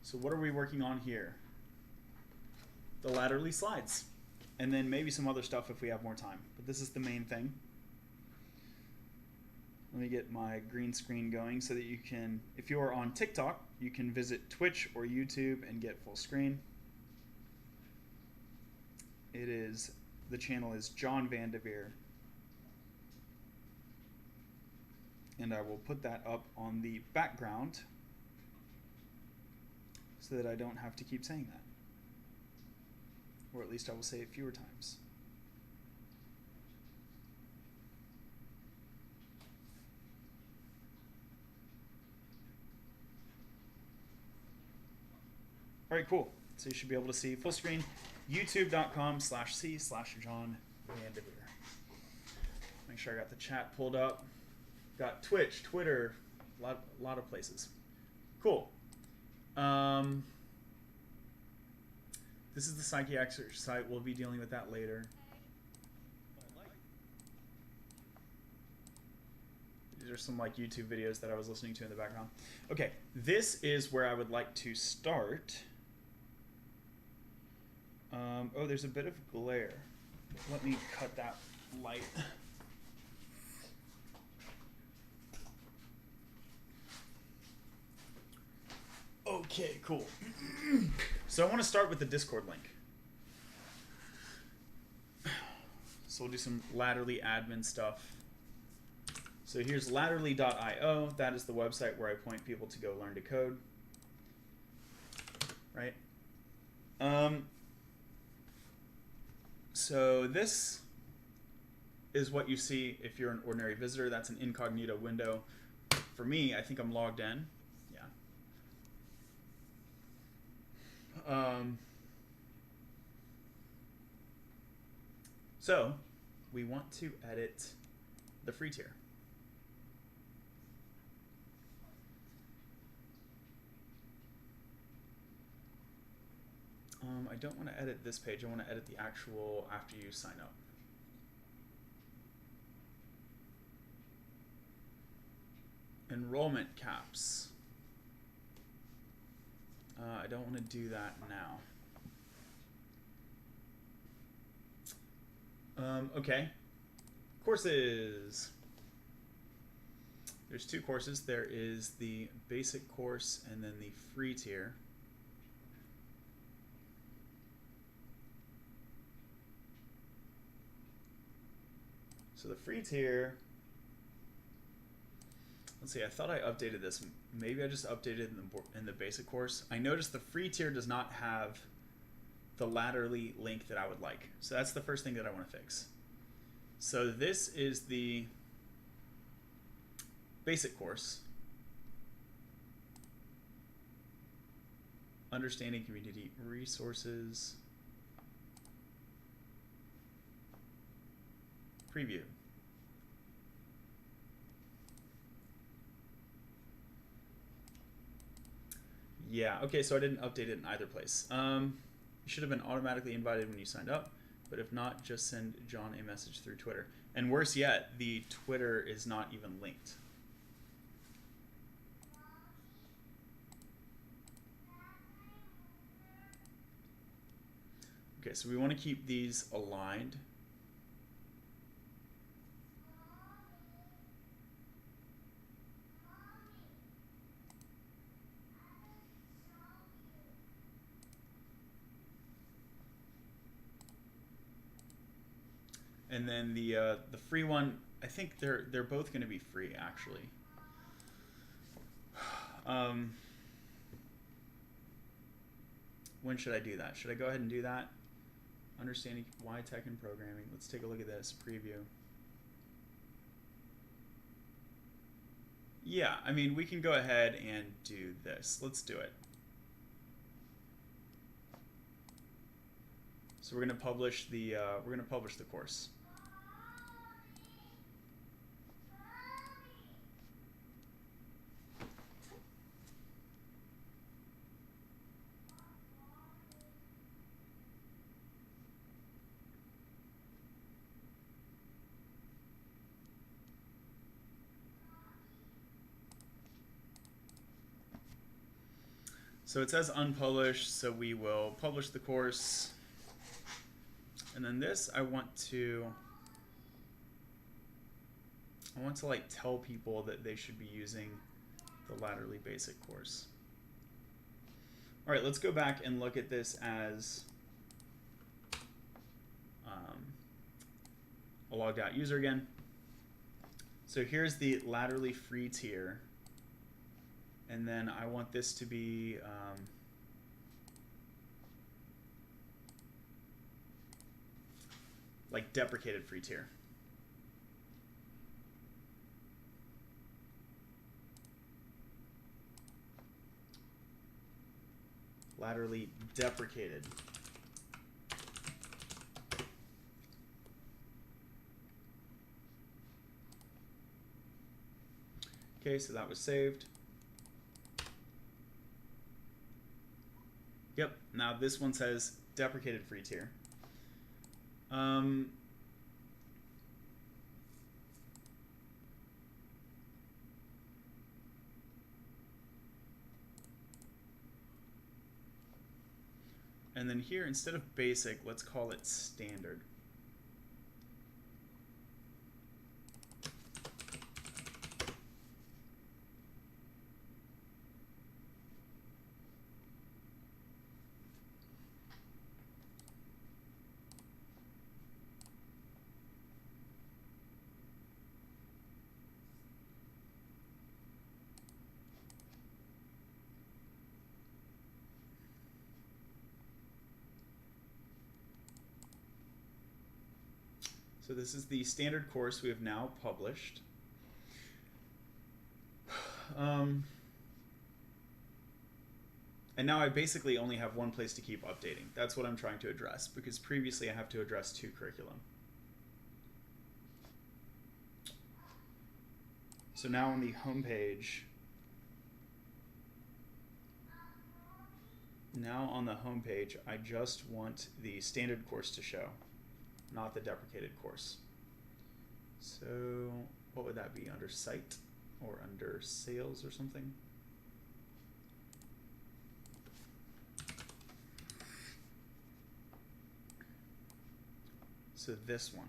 So what are we working on here? The latterly slides. And then maybe some other stuff if we have more time. But this is the main thing. Let me get my green screen going so that you can, if you're on TikTok, you can visit Twitch or YouTube and get full screen. The channel is John Vandeveer. And I will put that up on the background so that I don't have to keep saying that. Or at least I will say it fewer times. All right, cool. So you should be able to see full screen, youtube.com/c/John Vandeveer. Make sure I got the chat pulled up. Got Twitch, Twitter, a lot of places. Cool. This is the psychiatric site. We'll be dealing with that later. These are some like YouTube videos that I was listening to in the background. Okay, this is where I would like to start. Oh, there's a bit of glare. Let me cut that light. Okay, cool. So I want to start with the Discord link. So we'll do some Latterly admin stuff. So here's latterly.io. That is the website where I point people to go learn to code. Right? So this is what you see if you're an ordinary visitor. That's an incognito window. For me, I think I'm logged in. So we want to edit the free tier. I don't want to edit this page. I want to edit the actual after you sign up. Enrollment caps. I don't want to do that now. Okay. Courses. There's two courses. There is the basic course and then the free tier. So the free tier, let's see, I thought I updated this. Maybe I just updated in the basic course. I noticed the free tier does not have the Latterly link that I would like. So that's the first thing that I want to fix. So this is the basic course. Understanding community resources. Preview. Yeah, okay, so I didn't update it in either place. You should have been automatically invited when you signed up, but if not, just send John a message through Twitter. And worse yet, the Twitter is not even linked. Okay, so we want to keep these aligned. And then the free one, I think they're both going to be free actually. When should I do that? Should I go ahead and do that? Understanding why tech and programming. Let's take a look at this preview. Yeah, I mean we can go ahead and do this. Let's do it. So we're going to publish the course. So it says unpublished, so we will publish the course. And then this, I want to like tell people that they should be using the Latterly Basic course. All right, let's go back and look at this as a logged out user again. So here's the Latterly free tier. And then I want this to be like deprecated free tier. Latterly deprecated. Okay, so that was saved. Yep, now this one says deprecated free tier. And then here, instead of basic, let's call it standard. So this is the standard course we have now published. And now I basically only have one place to keep updating. That's what I'm trying to address, because previously I have to address 2 curriculum. So now on the home page, I just want the standard course to show, not the deprecated course. So what would that be, under site or under sales or something? So this one.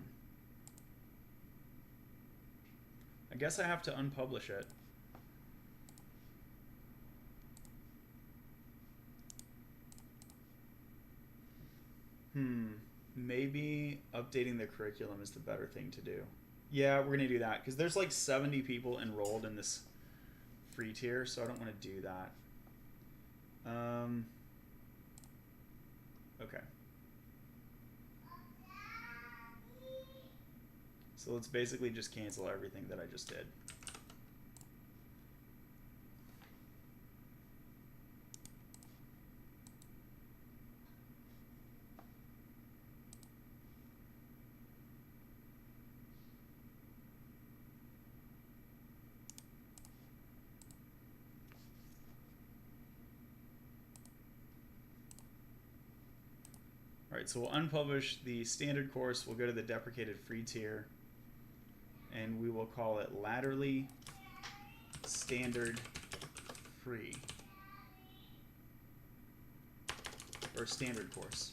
I guess I have to unpublish it. Maybe updating the curriculum is the better thing to do. Yeah, we're gonna do that because there's like 70 people enrolled in this free tier, so I don't want to do that. Okay. So let's basically just cancel everything that I just did. All right, so we'll unpublish the standard course. We'll go to the deprecated free tier, and we will call it Latterly Standard Free, or standard course.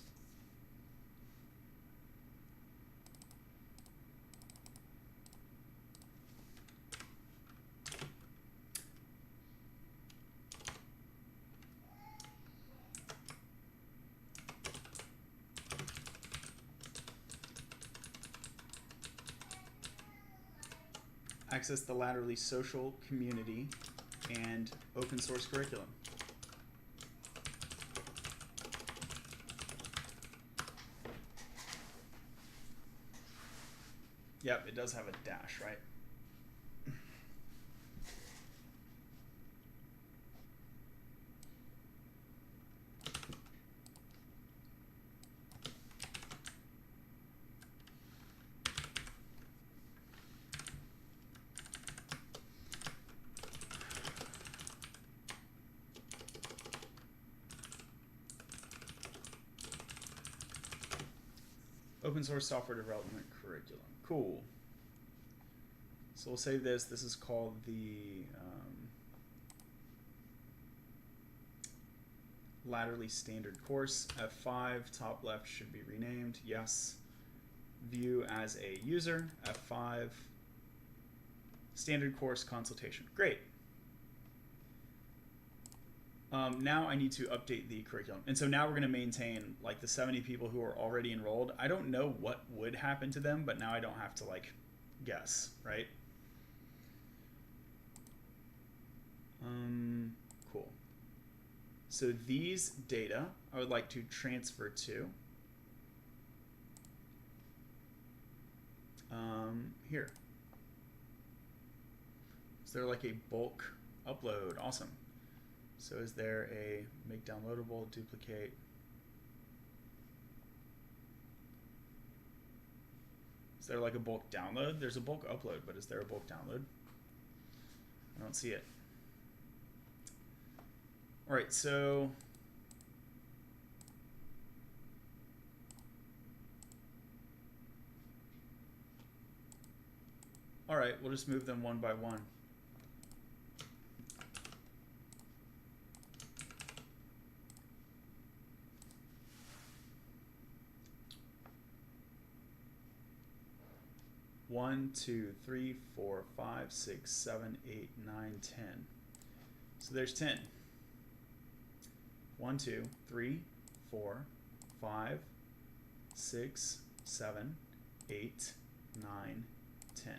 Access the Latterly social community and open source curriculum. Yep, it does have a dash, right? Open source software development curriculum. Cool. So we'll save this. This is called the laterally standard course. F5, top left should be renamed. Yes. View as a user. F5. Standard course consultation. Great. Now I need to update the curriculum. And so now we're going to maintain like the 70 people who are already enrolled. I don't know what would happen to them, but now I don't have to like guess, right? Cool. So these data I would like to transfer to here. Is there like a bulk upload? Awesome. So is there a make downloadable, duplicate? Is there like a bulk download? There's a bulk upload, but is there a bulk download? I don't see it. All right, so all right, we'll just move them one by one. One, 2, 3, 4, 5, 6, 7, 8, 9, 10. So there's 10. 1, 2, 3, 4, 5, 6, 7, 8, 9, 10.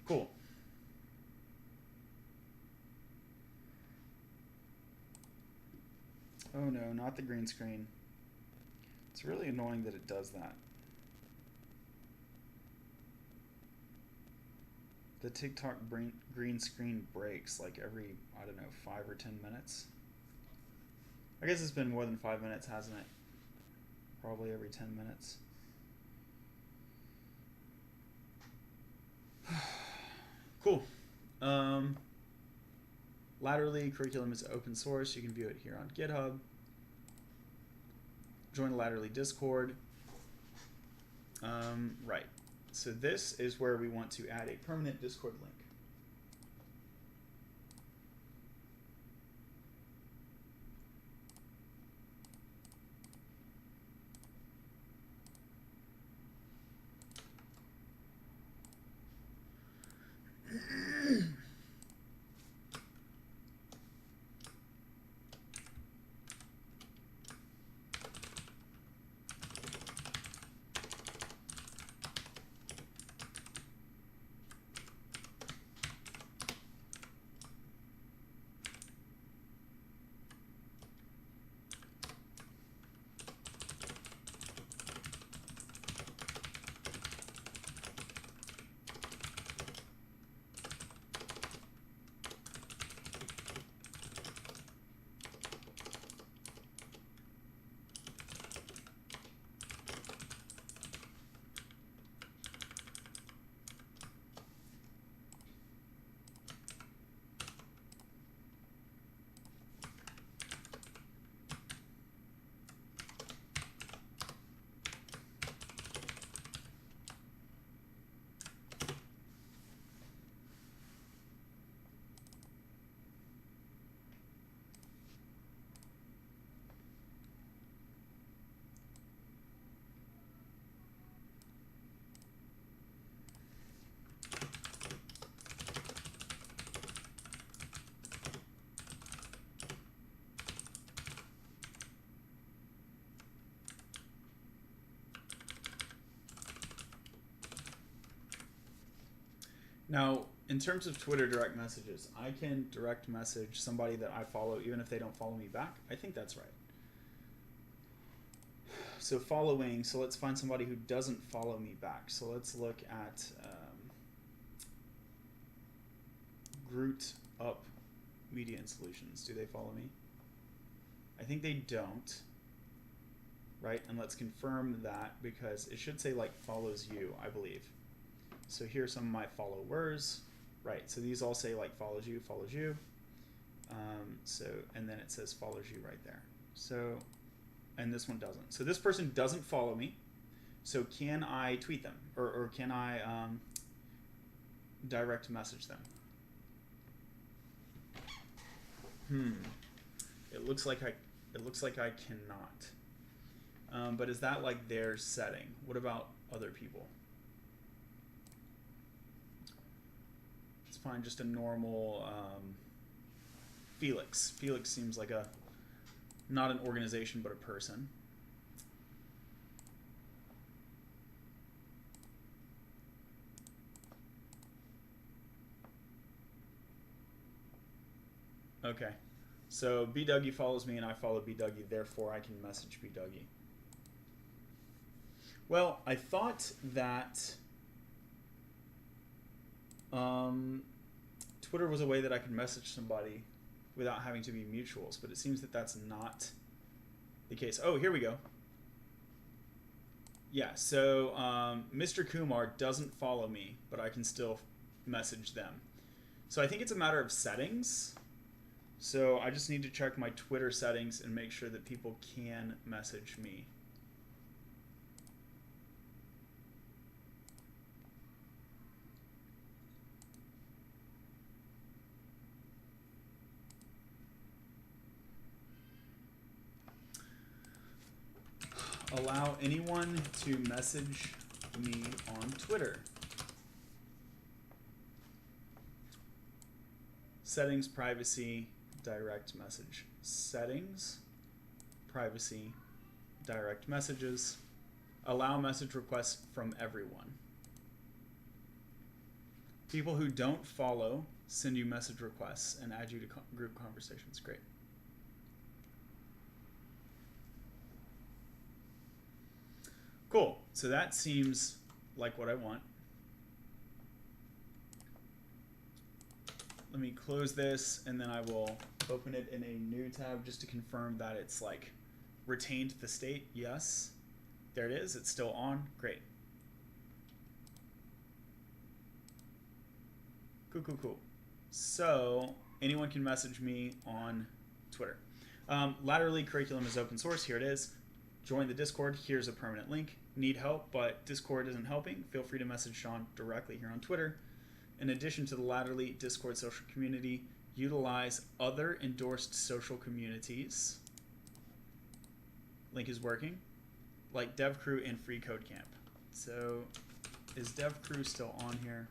Cool. Oh no, not the green screen. It's really annoying that it does that. The TikTok green screen breaks like every, I don't know, 5 or 10 minutes. I guess it's been more than 5 minutes, hasn't it? Probably every 10 minutes. Cool. Laterally curriculum is open source. You can view it here on GitHub. Join the Laterally Discord. Right. So this is where we want to add a permanent Discord link. Now, in terms of Twitter direct messages, I can direct message somebody that I follow even if they don't follow me back. I think that's right. So following, so let's find somebody who doesn't follow me back. So let's look at Groot Up Media and Solutions. Do they follow me? I think they don't. Right? And let's confirm that because it should say like follows you, I believe. So here are some of my followers. Right, so these all say like follows you. And then it says follows you right there. So, and this one doesn't. So this person doesn't follow me. So can I tweet them or can I direct message them? It looks like I cannot. But is that like their setting? What about other people? Let's find just a normal Felix. Felix seems like not an organization but a person. Okay. So B Dougie follows me and I follow B Dougie, therefore I can message B Dougie. Well, I thought that Twitter was a way that I could message somebody without having to be mutuals, but it seems that that's not the case. Oh, here we go. Yeah, so Mr. Kumar doesn't follow me, but I can still message them. So I think it's a matter of settings. So I just need to check my Twitter settings and make sure that people can message me. Allow anyone to message me on Twitter. Settings, privacy, direct message. Settings, privacy, direct messages. Allow message requests from everyone. People who don't follow send you message requests and add you to group conversations. Great. Cool. So that seems like what I want. Let me close this and then I will open it in a new tab just to confirm that it's like retained the state. Yes. There it is. It's still on. Great. Cool. So anyone can message me on Twitter. Laterally curriculum is open source. Here it is. Join the Discord. Here's a permanent link. Need help, but Discord isn't helping? Feel free to message Sean directly here on Twitter. In addition to the Laterally Discord social community, utilize other endorsed social communities. Link is working. Like DevCrew and Free Code Camp. So is DevCrew still on here?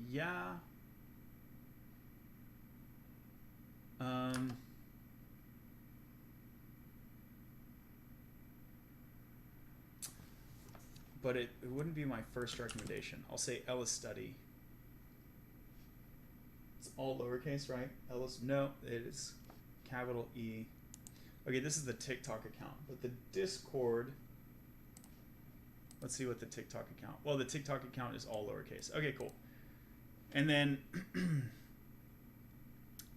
Yeah. But it wouldn't be my first recommendation. I'll say Ellis Study. It's all lowercase, right? Ellis, no, it is capital E. Okay, this is the TikTok account, but the Discord, let's see what the TikTok account, well, the TikTok account is all lowercase. Okay, cool. And then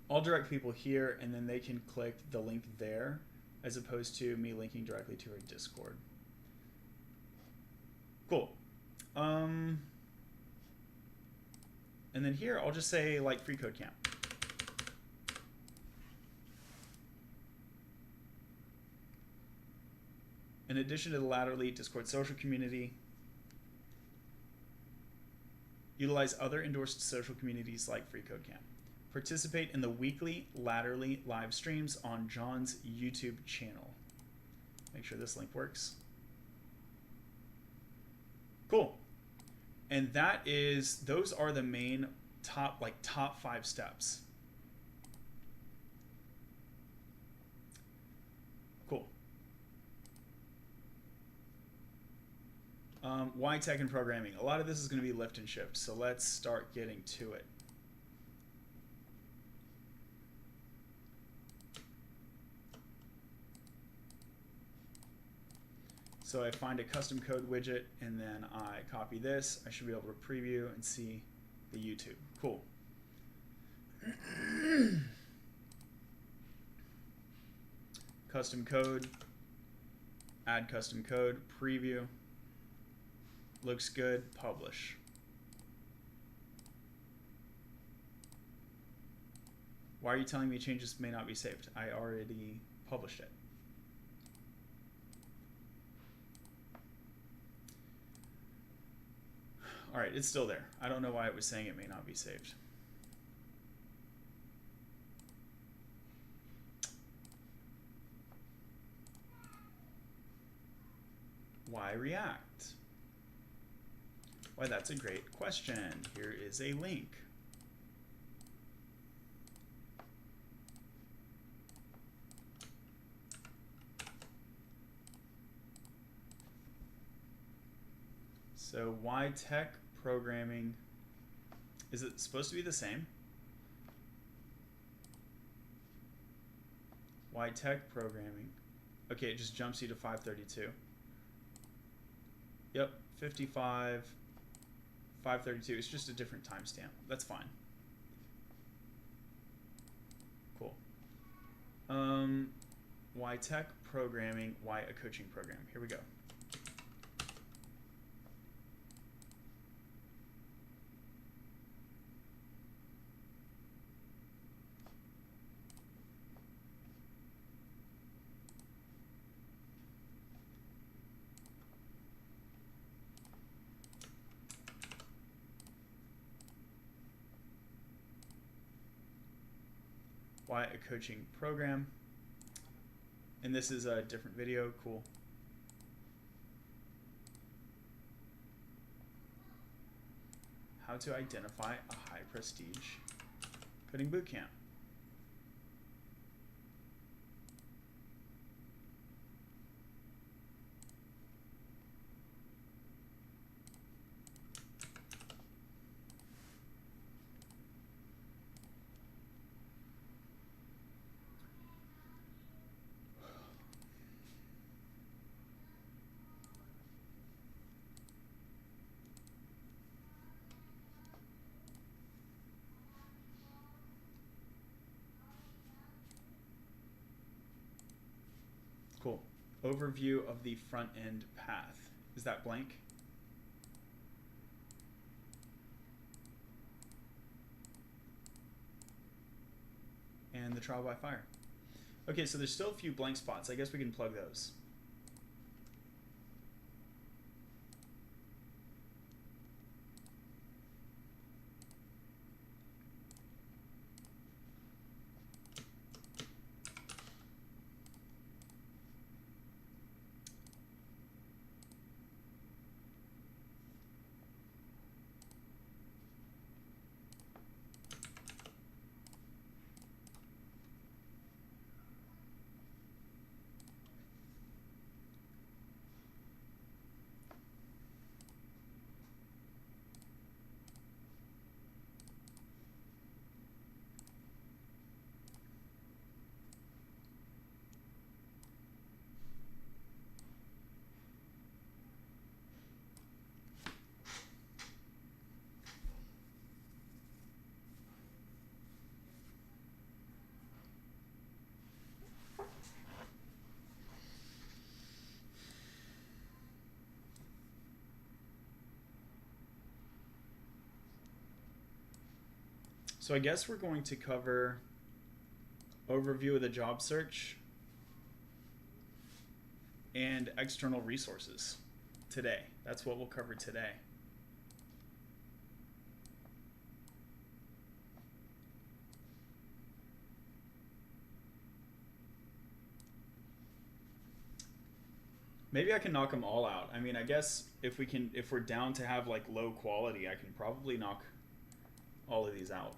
I'll direct people here and then they can click the link there as opposed to me linking directly to a Discord. Cool. And then here I'll just say like Free Code Camp. In addition to the Laterally Discord social community, utilize other endorsed social communities like Free Code Camp. Participate in the weekly Laterally live streams on John's YouTube channel. Make sure this link works. Cool. And those are the main top 5 steps. Cool. Why tech and programming? A lot of this is going to be lift and shift, so let's start getting to it. So I find a custom code widget, and then I copy this. I should be able to preview and see the YouTube. Cool. Custom code, add custom code, preview. Looks good, publish. Why are you telling me changes may not be saved? I already published it. All right, it's still there. I don't know why it was saying it may not be saved. Why React? Why, that's a great question. Here is a link. So why tech programming? Is it supposed to be the same? Why tech programming? Okay, it just jumps you to 532. Yep, 55, 532. It's just a different timestamp. That's fine. Cool. Why tech programming? Why a coaching program? Here we go. Why a coaching program? And this is a different video. Cool. How to identify a high prestige coding bootcamp. Cool. Overview of the front end path. Is that blank? And the trial by fire. Okay, so there's still a few blank spots. I guess we can plug those. So I guess we're going to cover overview of the job search and external resources today. That's what we'll cover today. Maybe I can knock them all out. I mean, I guess if we're down to have like low quality, I can probably knock all of these out.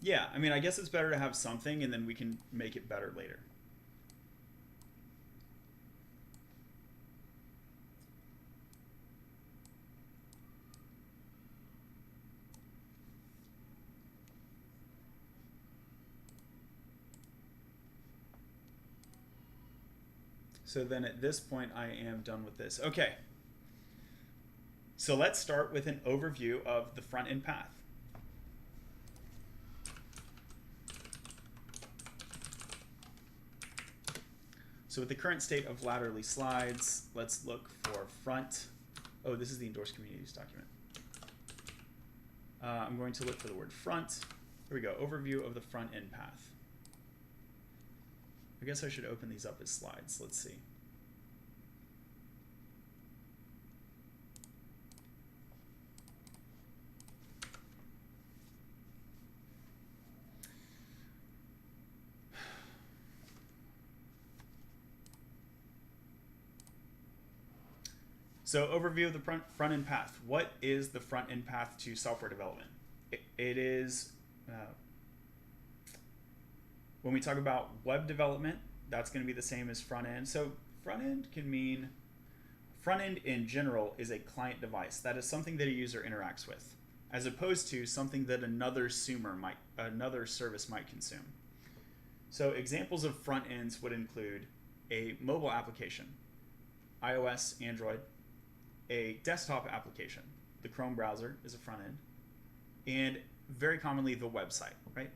Yeah, I mean, I guess it's better to have something and then we can make it better later. So then at this point, I am done with this. Okay. So let's start with an overview of the front end path. So with the current state of latterly slides, let's look for front. Oh, this is the Endorsed Communities document. I'm going to look for the word front. Here we go, overview of the front end path. I guess I should open these up as slides. Let's see. So overview of the front end path. What is the front end path to software development? It is, when we talk about web development, that's going to be the same as front end. So front end can mean, front end in general is a client device. That is something that a user interacts with, as opposed to something that another service might consume. So examples of front ends would include a mobile application, iOS, Android, a desktop application, the Chrome browser is a front end, and very commonly the website, right?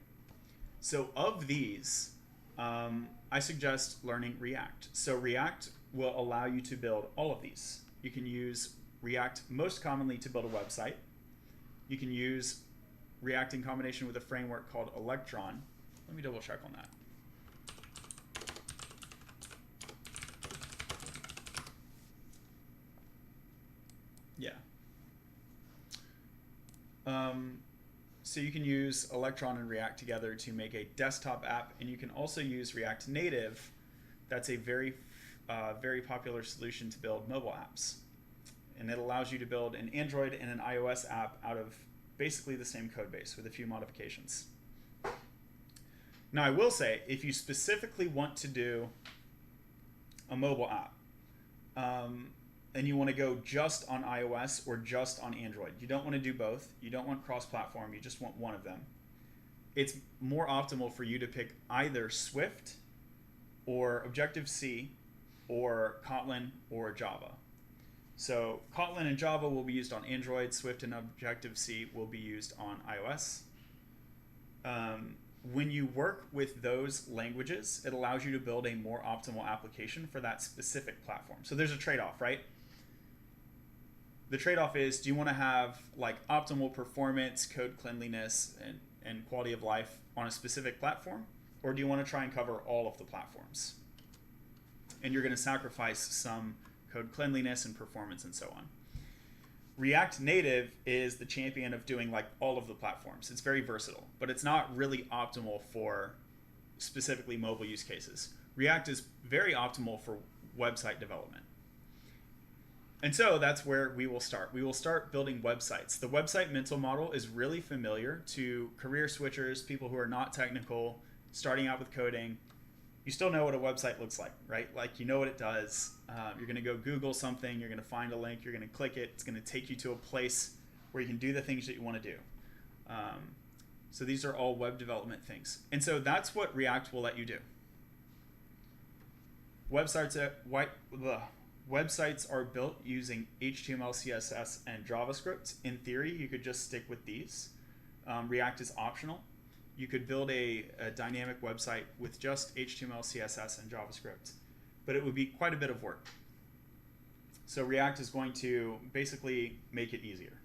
So of these, I suggest learning React. So React will allow you to build all of these. You can use React most commonly to build a website. You can use React in combination with a framework called Electron. Let me double check on that. Yeah. So you can use Electron and React together to make a desktop app, and you can also use React Native. That's a very popular solution to build mobile apps. And it allows you to build an Android and an iOS app out of basically the same code base with a few modifications. Now I will say, if you specifically want to do a mobile app, and you want to go just on iOS or just on Android. You don't want to do both. You don't want cross-platform. You just want one of them. It's more optimal for you to pick either Swift or Objective-C or Kotlin or Java. So Kotlin and Java will be used on Android. Swift and Objective-C will be used on iOS. When you work with those languages, it allows you to build a more optimal application for that specific platform. So there's a trade-off, right? The trade-off is, do you want to have like optimal performance, code cleanliness, and quality of life on a specific platform? Or do you want to try and cover all of the platforms? And you're going to sacrifice some code cleanliness and performance and so on. React Native is the champion of doing like all of the platforms. It's very versatile, but it's not really optimal for specifically mobile use cases. React is very optimal for website development. And so that's where we will start. We will start building websites. The website mental model is really familiar to career switchers, people who are not technical, starting out with coding. You still know what a website looks like, right? Like, you know what it does. You're going to go Google something. You're going to find a link. You're going to click it. It's going to take you to a place where you can do the things that you want to do. So these are all web development things. And so that's what React will let you do. Websites are built using HTML, CSS, and JavaScript. In theory, you could just stick with these. React is optional. You could build a dynamic website with just HTML, CSS, and JavaScript, but it would be quite a bit of work. So React is going to basically make it easier.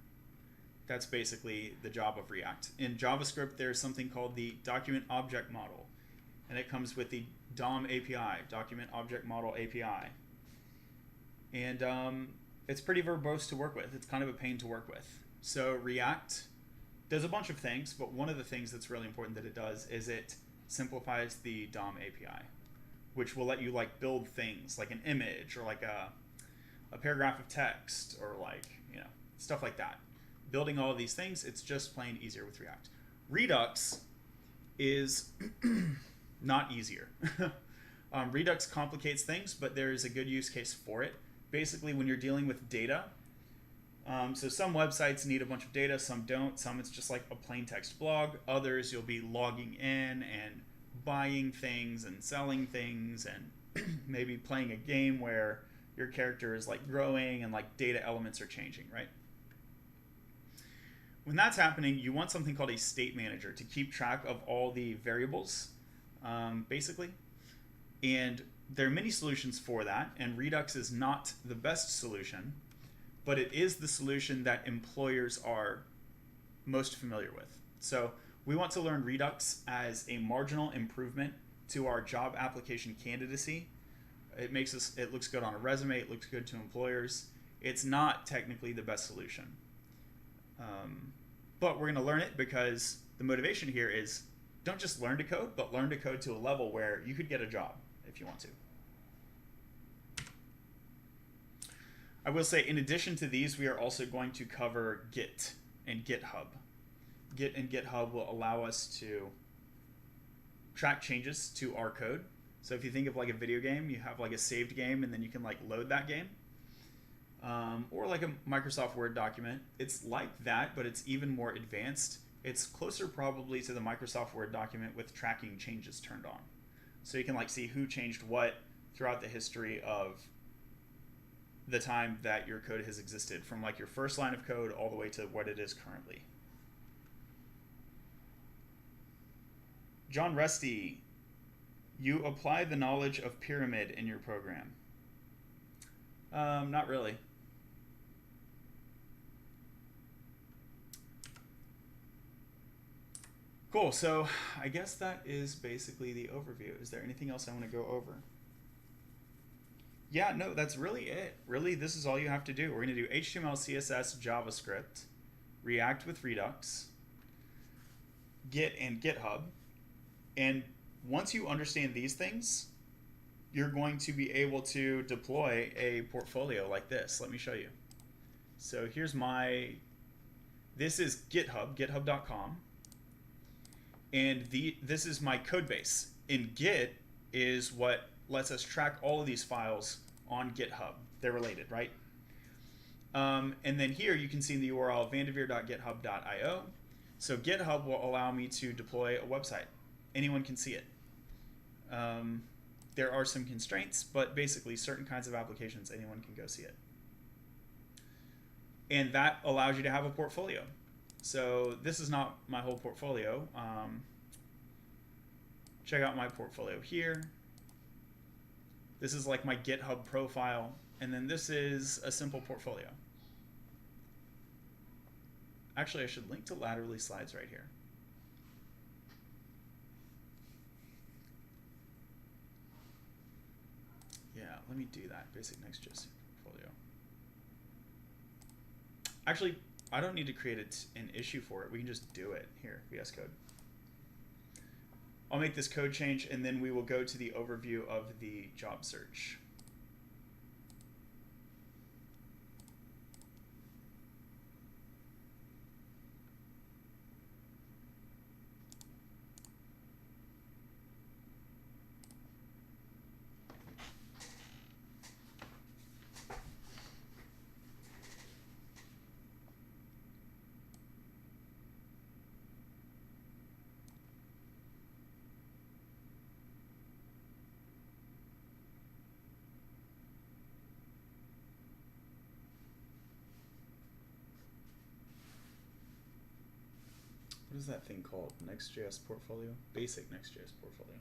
That's basically the job of React. In JavaScript, there's something called the Document Object Model, and it comes with the DOM API, Document Object Model API. And it's pretty verbose to work with. It's kind of a pain to work with. So React does a bunch of things, but one of the things that's really important that it does is it simplifies the DOM API, which will let you like build things like an image or like a paragraph of text or like, you know, stuff like that. Building all of these things, it's just plain easier with React. Redux is not easier. Redux complicates things, but there is a good use case for it. Basically, when you're dealing with data, so some websites need a bunch of data, some don't. Some it's just like a plain text blog. Others you'll be logging in and buying things and selling things maybe playing a game where your character is like growing and like data elements are changing, right? When that's happening, you want something called a state manager to keep track of all the variables, basically. And there are many solutions for that, and Redux is not the best solution, but it is the solution that employers are most familiar with. So we want to learn Redux as a marginal improvement to our job application candidacy. It looks good on a resume, it looks good to employers. It's not technically the best solution. But we're going to learn it because the motivation here is don't just learn to code, but learn to code to a level where you could get a job if you want to. I will say, in addition to these, we are also going to cover Git and GitHub. Git and GitHub will allow us to track changes to our code. So if you think of like a video game, you have like a saved game and then you can like load that game. Or like a Microsoft Word document. It's like that, but it's even more advanced. It's closer probably to the Microsoft Word document with tracking changes turned on. So you can like see who changed what throughout the history of the time that your code has existed, from like your first line of code all the way to what it is currently. John Rusty, you apply the knowledge of pyramid in your program. Not really. Cool, so I guess that is basically the overview. Is there anything else I want to go over? Yeah, no, that's really it. Really, this is all you have to do. We're going to do HTML, CSS, JavaScript, React with Redux, Git and GitHub. And once you understand these things, you're going to be able to deploy a portfolio like this. Let me show you. So here's this is GitHub, github.com. And this is my code base. And Git is what lets us track all of these files on GitHub. They're related, right? And then here you can see in the URL vanderveer.github.io. So GitHub will allow me to deploy a website. Anyone can see it. There are some constraints, but basically certain kinds of applications, anyone can go see it. And that allows you to have a portfolio. So this is not my whole portfolio. Check out my portfolio here. This is like my GitHub profile. And then this is a simple portfolio. Actually, I should link to Laterally slides right here. Yeah, let me do that. Basic Next.js portfolio. Actually, I don't need to create an issue for it. We can just do it here, VS Code. I'll make this code change, and then we will go to the overview of the job search. What is that thing called? Next.js portfolio? Basic Next.js portfolio.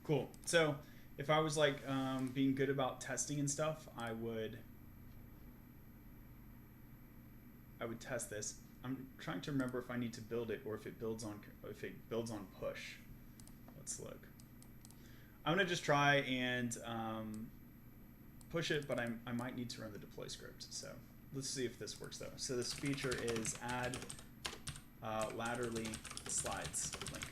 Cool. So if I was like being good about testing and stuff, I would test this. I'm trying to remember if I need to build it or if it builds on push. Let's look. I'm gonna just try and push it, but I might need to run the deploy script. So let's see if this works though. So this feature is add laterally slides link.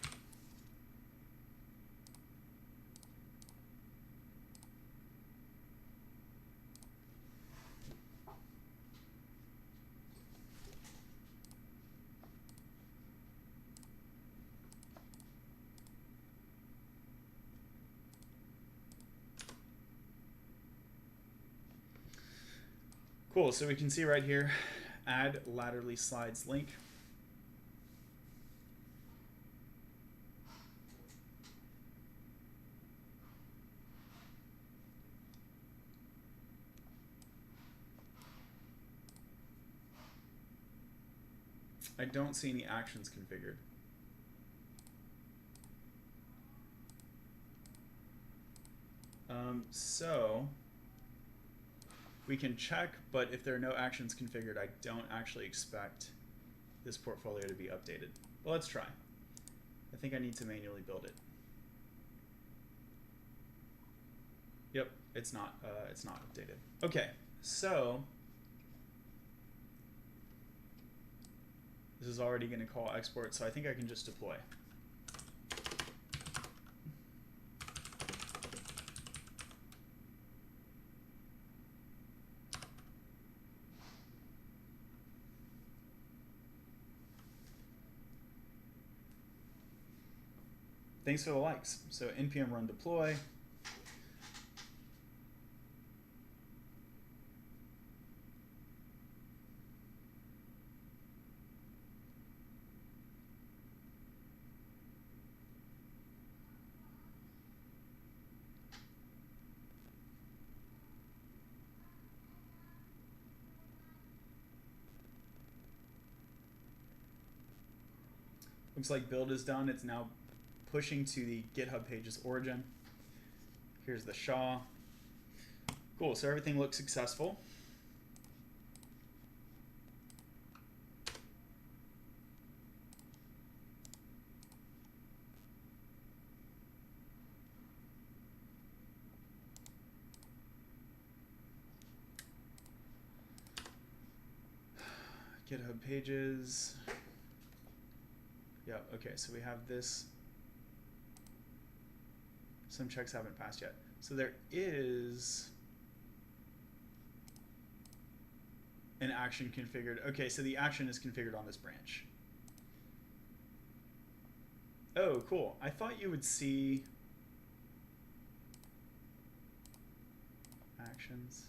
Cool, so we can see right here, add laterally slides link. I don't see any actions configured. So we can check, but if there are no actions configured, I don't actually expect this portfolio to be updated. Well, let's try. I think I need to manually build it. Yep, it's not updated. Okay, so this is already going to call export, so I think I can just deploy. Thanks for the likes. So npm run deploy. Looks like build is done. It's now pushing to the GitHub Pages origin. Here's the SHA. Cool, so everything looks successful. GitHub Pages. Yeah, okay, so we have this. Some checks haven't passed yet. So there is an action configured. Okay, so the action is configured on this branch. Oh, cool. I thought you would see actions.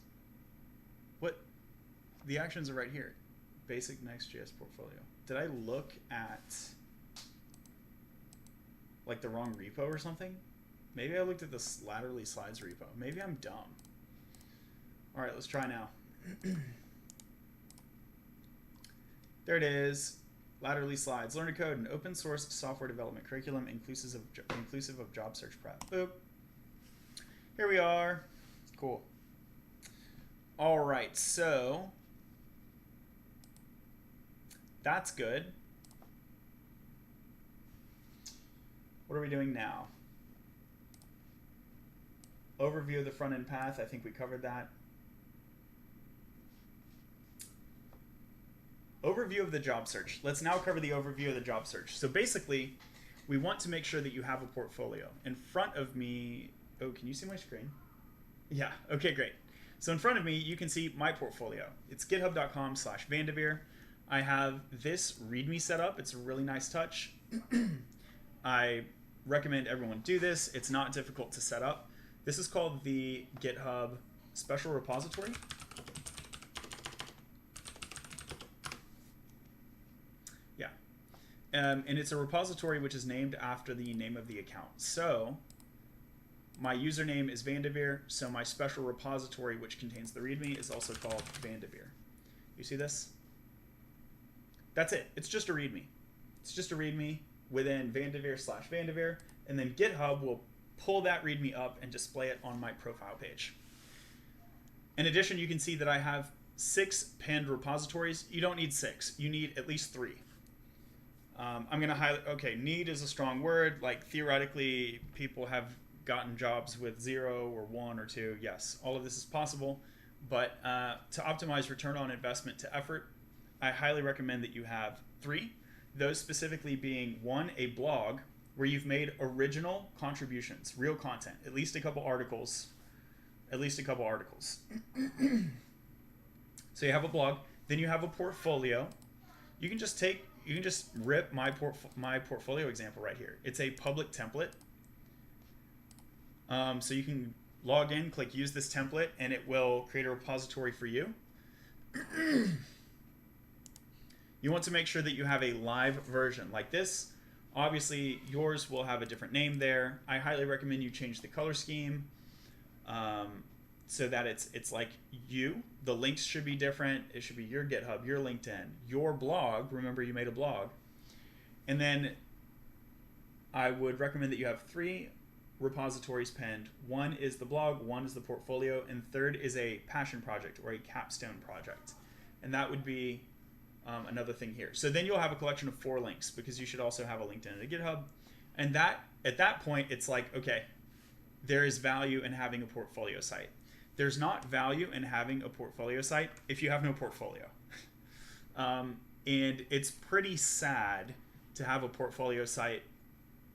What? The actions are right here. Basic Next.js portfolio. Did I look at like the wrong repo or something? Maybe I looked at this laterally slides repo. Maybe I'm dumb. All right, let's try now. There it is. Laterally slides. Learn to code, an open source software development curriculum inclusive of job search prep. Boop. Here we are. Cool. All right, so that's good. What are we doing now? Overview of the front-end path. I think we covered that. Overview of the job search. Let's now cover the overview of the job search. So basically, we want to make sure that you have a portfolio. In front of me, oh, can you see my screen? Yeah, okay, great. So in front of me, you can see my portfolio. It's github.com/Vanderveer. I have this README set up. It's a really nice touch. I recommend everyone do this. It's not difficult to set up. This is called the GitHub Special Repository. Yeah. And it's a repository which is named after the name of the account. So my username is Vanderveer, so my special repository, which contains the README, is also called Vanderveer. You see this? That's it. It's just a README. It's just a README within Vanderveer/Vanderveer, and then GitHub will pull that README up and display it on my profile page. In addition, you can see that I have 6 pinned repositories. You don't need 6. You need at least 3. I'm going to highlight, okay, need is a strong word. Like theoretically, people have gotten jobs with 0 or 1 or 2. Yes, all of this is possible. But to optimize return on investment to effort, I highly recommend that you have 3. Those specifically being 1, a blog where you've made original contributions, real content, at least a couple articles. So you have a blog, then you have a portfolio. You can just rip my portfolio example right here. It's a public template. So you can log in, click use this template, and it will create a repository for you. You want to make sure that you have a live version like this. Obviously, yours will have a different name there. I highly recommend you change the color scheme so that it's like you. The links should be different. It should be your GitHub, your LinkedIn, your blog. Remember, you made a blog. And then I would recommend that you have 3 repositories pinned. 1 is the blog, 1 is the portfolio, and 3rd is a passion project or a capstone project. And that would be another thing here. So then you'll have a collection of 4 links because you should also have a LinkedIn and a GitHub. And that at that point, it's like, okay, there is value in having a portfolio site. There's not value in having a portfolio site if you have no portfolio. And it's pretty sad to have a portfolio site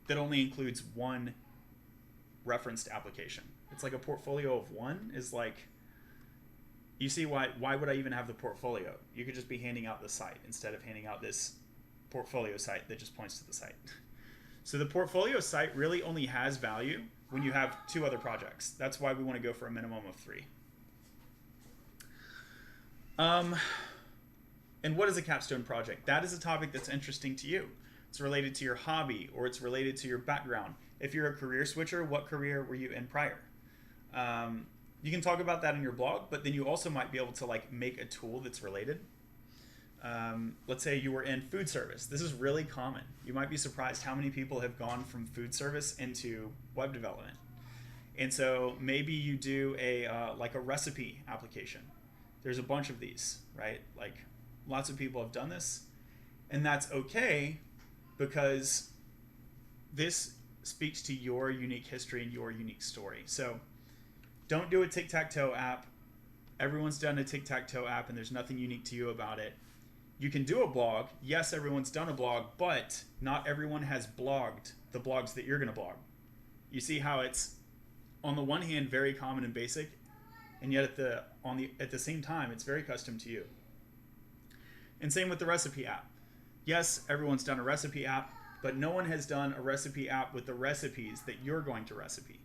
that only includes 1 referenced application. It's like a portfolio of 1 is like, you see why would I even have the portfolio? You could just be handing out the site instead of handing out this portfolio site that just points to the site. So the portfolio site really only has value when you have 2 other projects. That's why we want to go for a minimum of 3. And what is a capstone project? That is a topic that's interesting to you. It's related to your hobby or it's related to your background. If you're a career switcher, what career were you in prior? You can talk about that in your blog, but then you also might be able to like make a tool that's related. Let's say you were in food service. This is really common. You might be surprised how many people have gone from food service into web development. And so maybe you do like a recipe application. There's a bunch of these, right? Like lots of people have done this, and that's okay because this speaks to your unique history and your unique story. So don't do a tic-tac-toe app. Everyone's done a tic-tac-toe app and there's nothing unique to you about it. You can do a blog. Yes, everyone's done a blog, but not everyone has blogged the blogs that you're going to blog. You see how it's, on the one hand, very common and basic, and yet at the same time, it's very custom to you. And same with the recipe app. Yes, everyone's done a recipe app, but no one has done a recipe app with the recipes that you're going to recipe.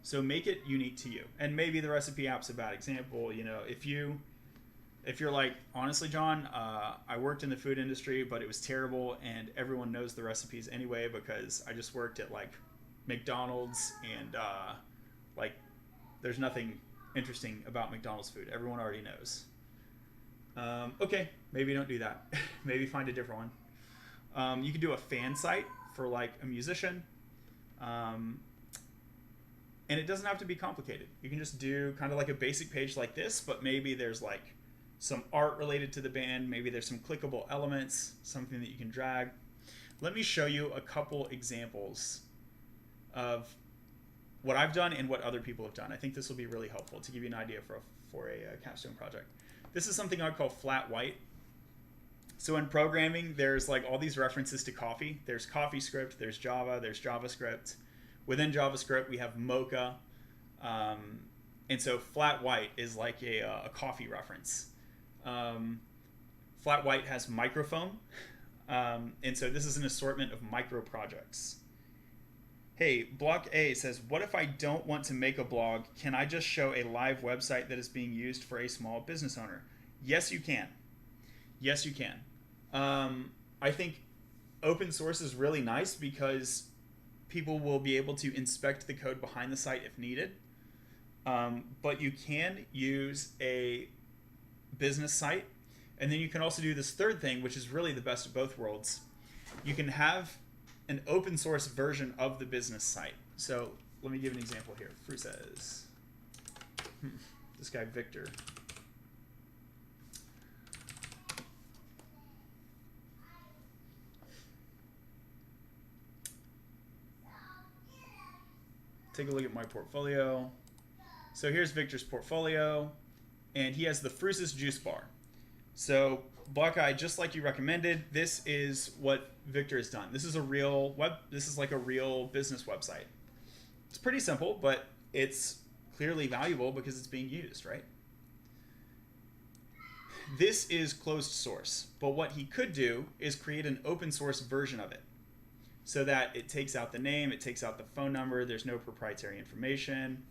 So make it unique to you. And maybe the recipe app's a bad example. You know, if you're like, honestly, John, I worked in the food industry, but it was terrible, and everyone knows the recipes anyway because I just worked at like McDonald's, and like there's nothing interesting about McDonald's food. Everyone already knows. Okay, maybe don't do that. Maybe find a different one. You could do a fan site for like a musician. And it doesn't have to be complicated. You can just do kind of like a basic page like this, but maybe there's like some art related to the band. Maybe there's some clickable elements, something that you can drag. Let me show you a couple examples of what I've done and what other people have done. I think this will be really helpful to give you an idea for a capstone project. This is something I call flat white. So in programming, there's like all these references to coffee. There's CoffeeScript, there's Java, there's JavaScript. Within JavaScript, we have Mocha. And so flat white is like a coffee reference. Flat white has microphone. And so this is an assortment of micro projects. Hey, Block A says, what if I don't want to make a blog? Can I just show a live website that is being used for a small business owner? Yes, you can. Yes, you can. I think open source is really nice because people will be able to inspect the code behind the site if needed. But you can use a business site. And then you can also do this third thing, which is really the best of both worlds. You can have an open source version of the business site. So let me give an example here. Fruit says, this guy Victor. Take a look at my portfolio. So here's Victor's portfolio, and he has the Frusis juice bar. So Buckeye, just like you recommended, this is what Victor has done. This is a real this is like a real business website. It's pretty simple, but it's clearly valuable because it's being used, right? This is closed source, but what he could do is create an open source version of it so that it takes out the name, it takes out the phone number, there's no proprietary information.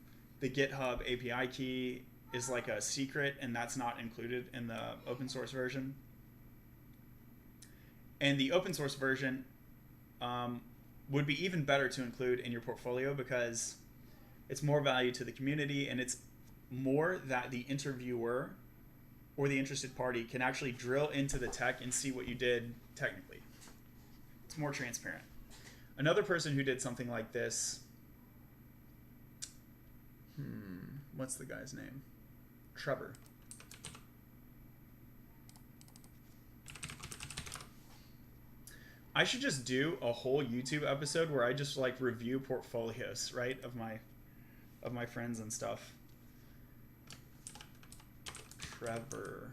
The GitHub API key is like a secret, and that's not included in the open source version. And the open source version would be even better to include in your portfolio because it's more value to the community, and it's more that the interviewer or the interested party can actually drill into the tech and see what you did technically. It's more transparent. Another person who did something like this, what's the guy's name? Trevor. I should just do a whole YouTube episode where I just like review portfolios, right, of my friends and stuff. Trevor.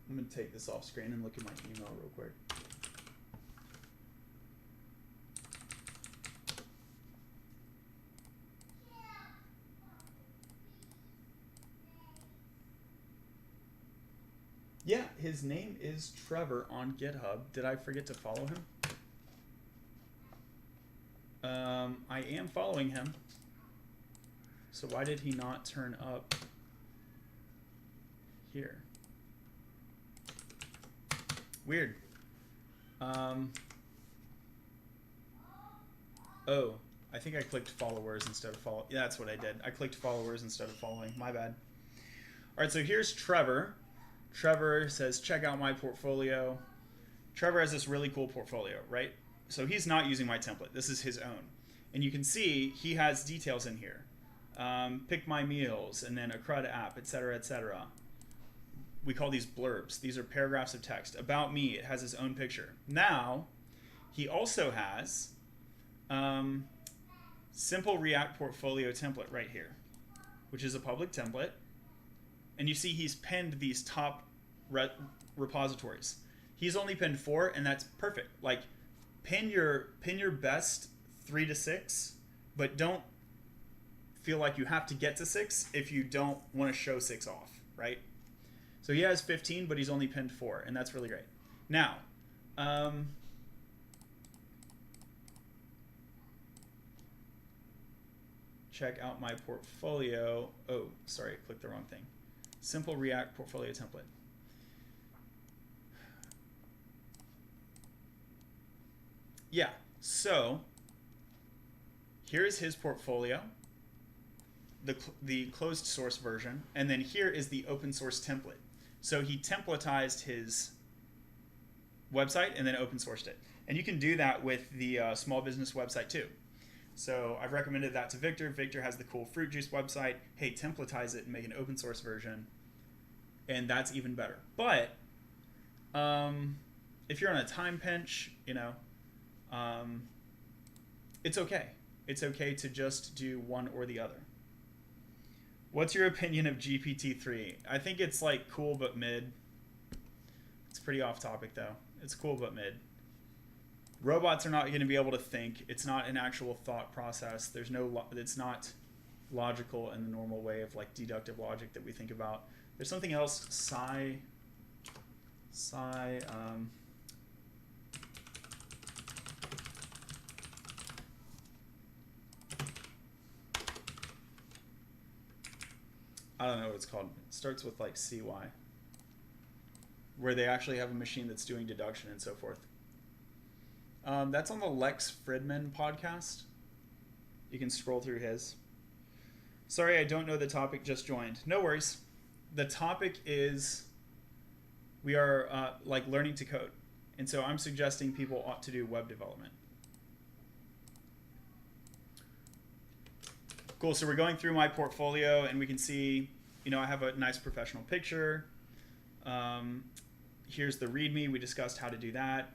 I'm going to take this off screen and look at my email real quick. Yeah, his name is Trevor on GitHub. Did I forget to follow him? I am following him. So why did he not turn up here? Weird. Oh, I think I clicked followers instead of follow. Yeah, that's what I did. I clicked followers instead of following. My bad. All right, so here's Trevor. Trevor says, check out my portfolio. Trevor has this really cool portfolio, right? So he's not using my template. This is his own. And you can see he has details in here. Pick my meals, and then a CRUD app, etc., etc. We call these blurbs. These are paragraphs of text. About me, it has his own picture. Now, he also has simple React portfolio template right here, which is a public template. And you see he's pinned these top repositories. He's only pinned 4, and that's perfect. Like, pin your best 3 to 6, but don't feel like you have to get to 6 if you don't want to show 6 off, right? So he has 15, but he's only pinned 4, and that's really great. Now, check out my portfolio. Oh, sorry, I clicked the wrong thing. Simple React portfolio template. Yeah, so here's his portfolio, the closed source version, and then here is the open source template. So he templatized his website and then open sourced it. And you can do that with the small business website too. So I've recommended that to Victor. Victor has the cool fruit juice website. Hey, templatize it and make an open source version. And that's even better. But if you're on a time pinch, you know, it's okay. It's okay to just do one or the other. What's your opinion of GPT-3? I think it's like cool but mid. It's pretty off topic though. It's cool but mid. Robots are not going to be able to think. It's not an actual thought process. There's no. It's not logical in the normal way of like deductive logic that we think about. There's something else. I don't know what it's called. It starts with like CY, where they actually have a machine that's doing deduction and so forth. That's on the Lex Fridman podcast. You can scroll through his. Sorry, I don't know the topic, just joined. No worries. The topic is we are like learning to code. And so I'm suggesting people ought to do web development. Cool, so we're going through my portfolio and we can see, you know, I have a nice professional picture. Here's the README, we discussed how to do that.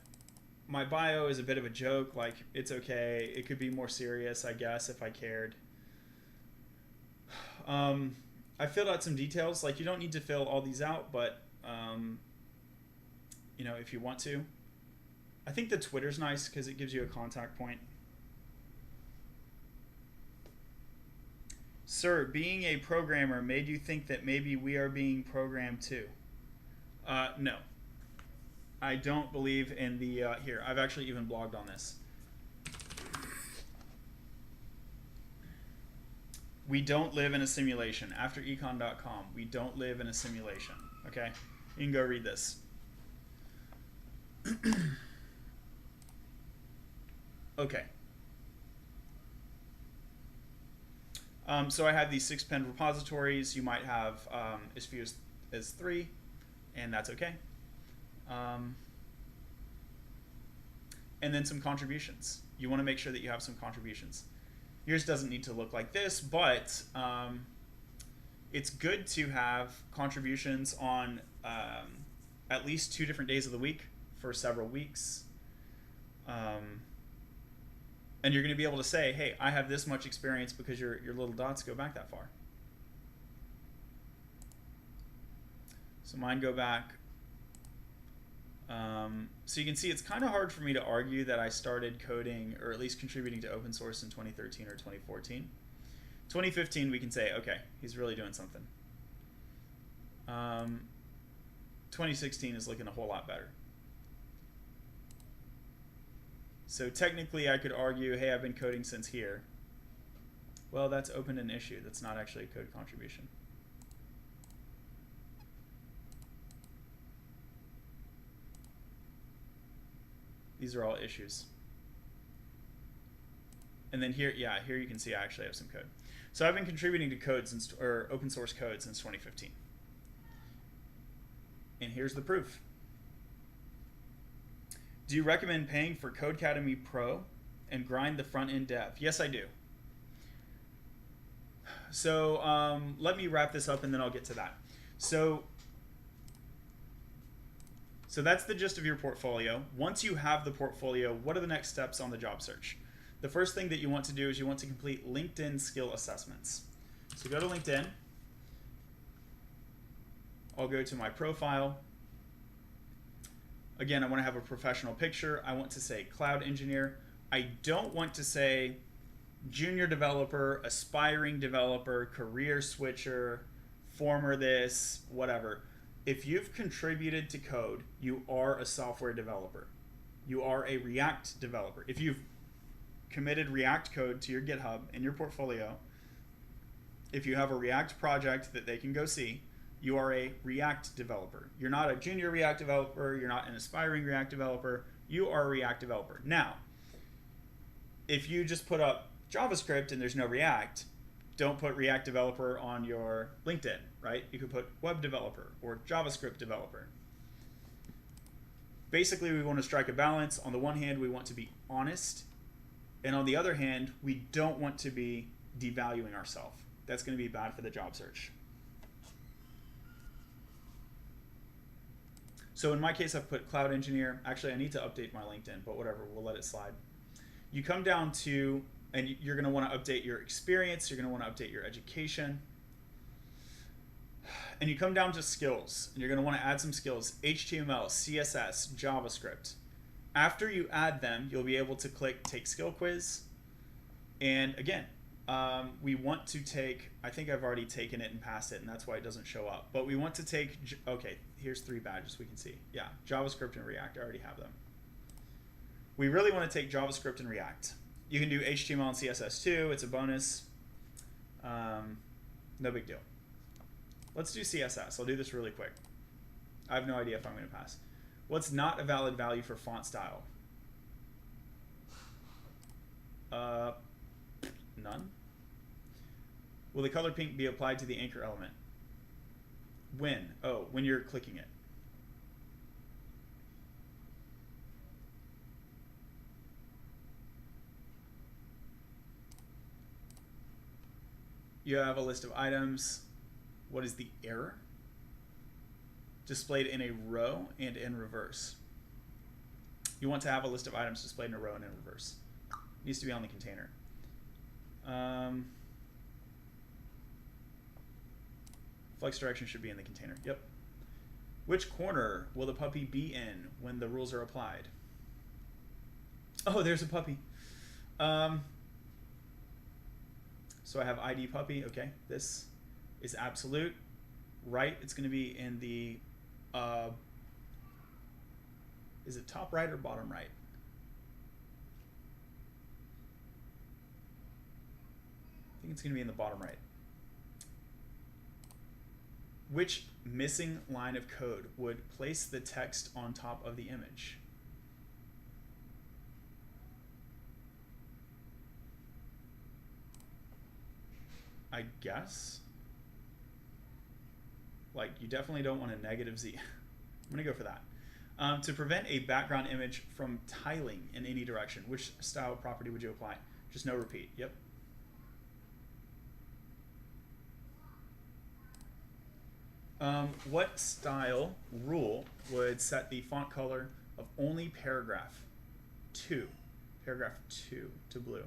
My bio is a bit of a joke, like it's okay. It could be more serious, I guess, if I cared. I filled out some details, like you don't need to fill all these out, but you know, if you want to. I think the Twitter's nice because it gives you a contact point. Sir, being a programmer made you think that maybe we are being programmed too. No. I don't believe in the, here, I've actually even blogged on this. We don't live in a simulation. After econ.com, we don't live in a simulation, okay? You can go read this. Okay. So I have these 6 pen repositories. You might have as few as 3, and that's okay. And then some contributions. You want to make sure that you have some contributions. Yours doesn't need to look like this, but it's good to have contributions on at least 2 different days of the week for several weeks. And you're going to be able to say, hey, I have this much experience because your little dots go back that far. So mine go back. So you can see it's kind of hard for me to argue that I started coding or at least contributing to open source in 2013 or 2014. 2015 we can say, okay, he's really doing something. 2016 is looking a whole lot better. So technically I could argue, hey, I've been coding since here. Well, that's opened an issue. That's not actually a code contribution. These are all issues. And then here, yeah, here you can see I actually have some code. So I've been contributing to code since, or open source code since 2015. And here's the proof. Do you recommend paying for Codecademy Pro and grind the front-end dev? Yes, I do. So let me wrap this up and then I'll get to that. So that's the gist of your portfolio. Once you have the portfolio, what are the next steps on the job search? The first thing that you want to do is you want to complete LinkedIn skill assessments. So go to LinkedIn. I'll go to my profile. Again, I want to have a professional picture. I want to say cloud engineer. I don't want to say junior developer, aspiring developer, career switcher, former this, whatever. If you've contributed to code, you are a software developer. You are a React developer. If you've committed React code to your GitHub in your portfolio, if you have a React project that they can go see, you are a React developer. You're not a junior React developer. You're not an aspiring React developer. You are a React developer. Now, if you just put up JavaScript and there's no React, don't put React developer on your LinkedIn, right? You could put web developer or JavaScript developer. Basically, we want to strike a balance. On the one hand, we want to be honest. And on the other hand, we don't want to be devaluing ourselves. That's going to be bad for the job search. So in my case, I've put cloud engineer. Actually, I need to update my LinkedIn, but whatever, we'll let it slide. You come down to, and you're going to want to update your experience. You're going to want to update your education. And you come down to skills, and you're going to want to add some skills: HTML, CSS, JavaScript. After you add them, you'll be able to click Take Skill Quiz. And again, we want to take, I think I've already taken it and passed it, and that's why it doesn't show up. But we want to take, okay, here's 3 badges we can see. Yeah, JavaScript and React, I already have them. We really want to take JavaScript and React. You can do HTML and CSS too, it's a bonus. No big deal. Let's do CSS. I'll do this really quick. I have no idea if I'm going to pass. What's not a valid value for font style? None. Will the color pink be applied to the anchor element? When? Oh, when you're clicking it. You have a list of items. What is the error? Displayed in a row and in reverse. You want to have a list of items displayed in a row and in reverse. It needs to be on the container. Flex direction should be in the container. Yep. Which corner will the puppy be in when the rules are applied? Oh, there's a puppy. So I have ID puppy. Okay, this is absolute. Right, it's going to be in the, is it top right or bottom right? I think it's going to be in the bottom right. Which missing line of code would place the text on top of the image? I guess. Like, you definitely don't want a negative Z. I'm going to go for that. To prevent a background image from tiling in any direction, which style property would you apply? Just no repeat. Yep. What style rule would set the font color of only paragraph 2 to blue?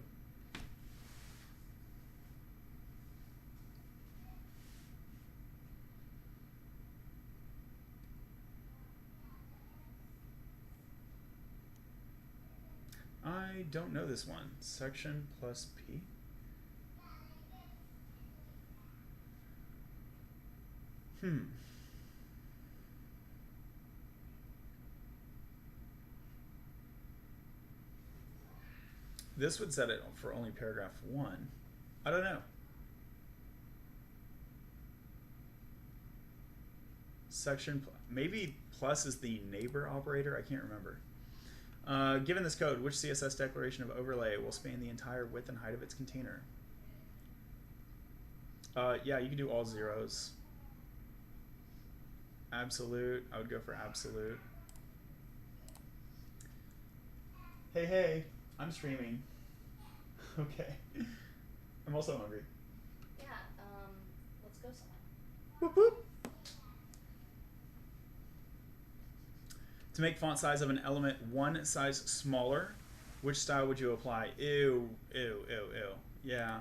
I don't know this one. Section plus P. This would set it for only paragraph 1. I don't know. Section, maybe plus is the neighbor operator. I can't remember. Given this code, which CSS declaration of overlay will span the entire width and height of its container? Yeah, you can do all zeros. Absolute, I would go for absolute. Hey, I'm streaming. Okay. I'm also hungry. Yeah, let's go somewhere. Whoop whoop. To make font size of an element one size smaller, which style would you apply? Ew. Yeah.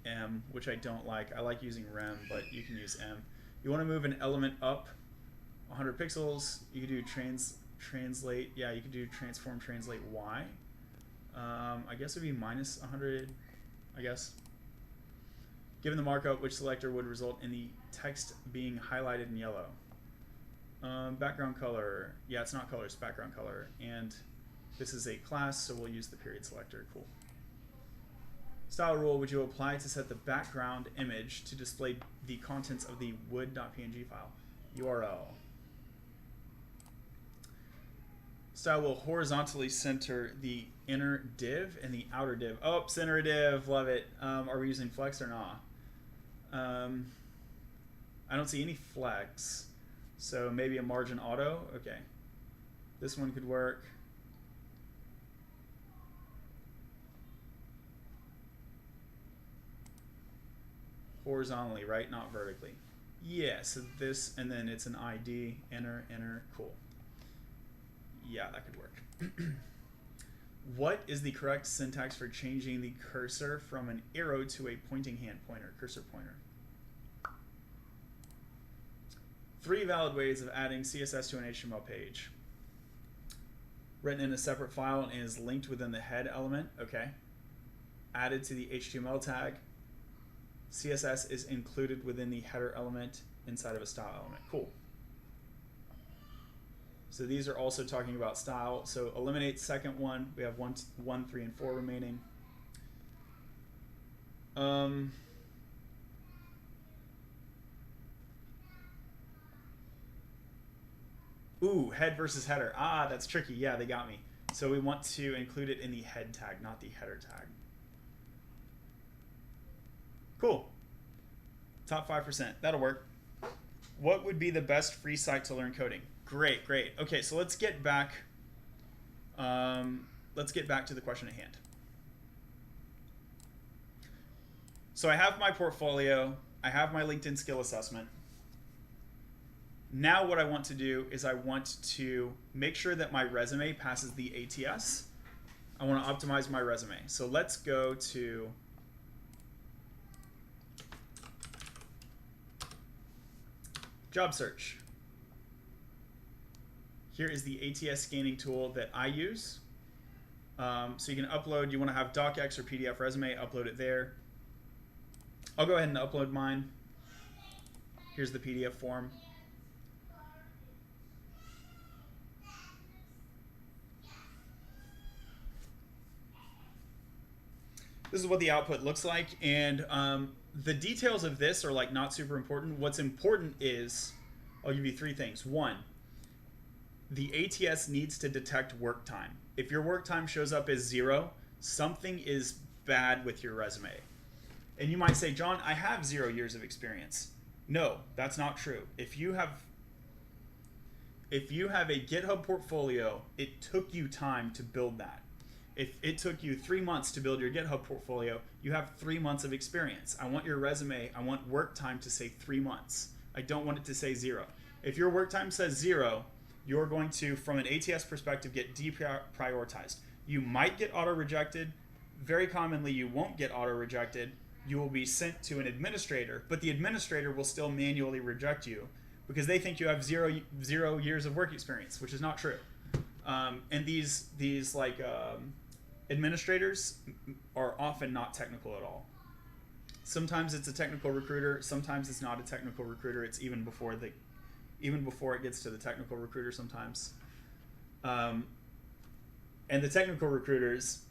M, which I don't like. I like using rem, but you can use M. You want to move an element up 100 pixels. You can do translate. Yeah, you can do transform translate Y. I guess it would be minus 100. I guess. Given the markup, which selector would result in the text being highlighted in yellow? Background color. Yeah, it's not color, it's background color. And this is a class, so we'll use the period selector. Cool. Style rule would you apply to set the background image to display the contents of the wood.png file? URL. Style will horizontally center the inner div and the outer div. Oh, center a div, love it. Are we using flex or not? I don't see any flex, so maybe a margin auto. Okay, this one could work. Horizontally, right? Not vertically. Yeah, so this, and then it's an ID, enter, cool. Yeah, that could work. What is the correct syntax for changing the cursor from an arrow to a pointing hand pointer, cursor pointer? 3 valid ways of adding CSS to an HTML page. Written in a separate file and is linked within the head element. Okay. Added to the HTML tag. CSS is included within the header element inside of a style element. Cool. So these are also talking about style. So eliminate second one. We have 1, 3, and 4 remaining. Ooh, head versus header. Ah, that's tricky. Yeah, they got me. So we want to include it in the head tag, not the header tag. Cool. Top 5%. That'll work. What would be the best free site to learn coding? Great, great. Okay, so let's get back. Let's get back to the question at hand. So I have my portfolio. I have my LinkedIn skill assessment. Now what I want to do is I want to make sure that my resume passes the ATS. I want to optimize my resume. So let's go to job search. Here is the ATS scanning tool that I use. So you can upload, you want to have docx or PDF resume, upload it there. I'll go ahead and upload mine. Here's the PDF form. This is what the output looks like, and the details of this are like not super important. What's important is, I'll give you three things. One, the ATS needs to detect work time. If your work time shows up as 0, something is bad with your resume. And you might say, John, I have 0 years of experience. No, that's not true. If you have a GitHub portfolio, it took you time to build that. If it took you 3 months to build your GitHub portfolio, you have 3 months of experience. I want your resume, I want work time to say 3 months. I don't want it to say 0. If your work time says 0, you're going to, from an ATS perspective, get deprioritized. You might get auto-rejected. Very commonly, you won't get auto-rejected. You will be sent to an administrator, but the administrator will still manually reject you because they think you have zero years of work experience, which is not true. And these administrators are often not technical at all. Sometimes it's a technical recruiter. Sometimes it's not a technical recruiter. It's even before it gets to the technical recruiter sometimes. And the technical recruiters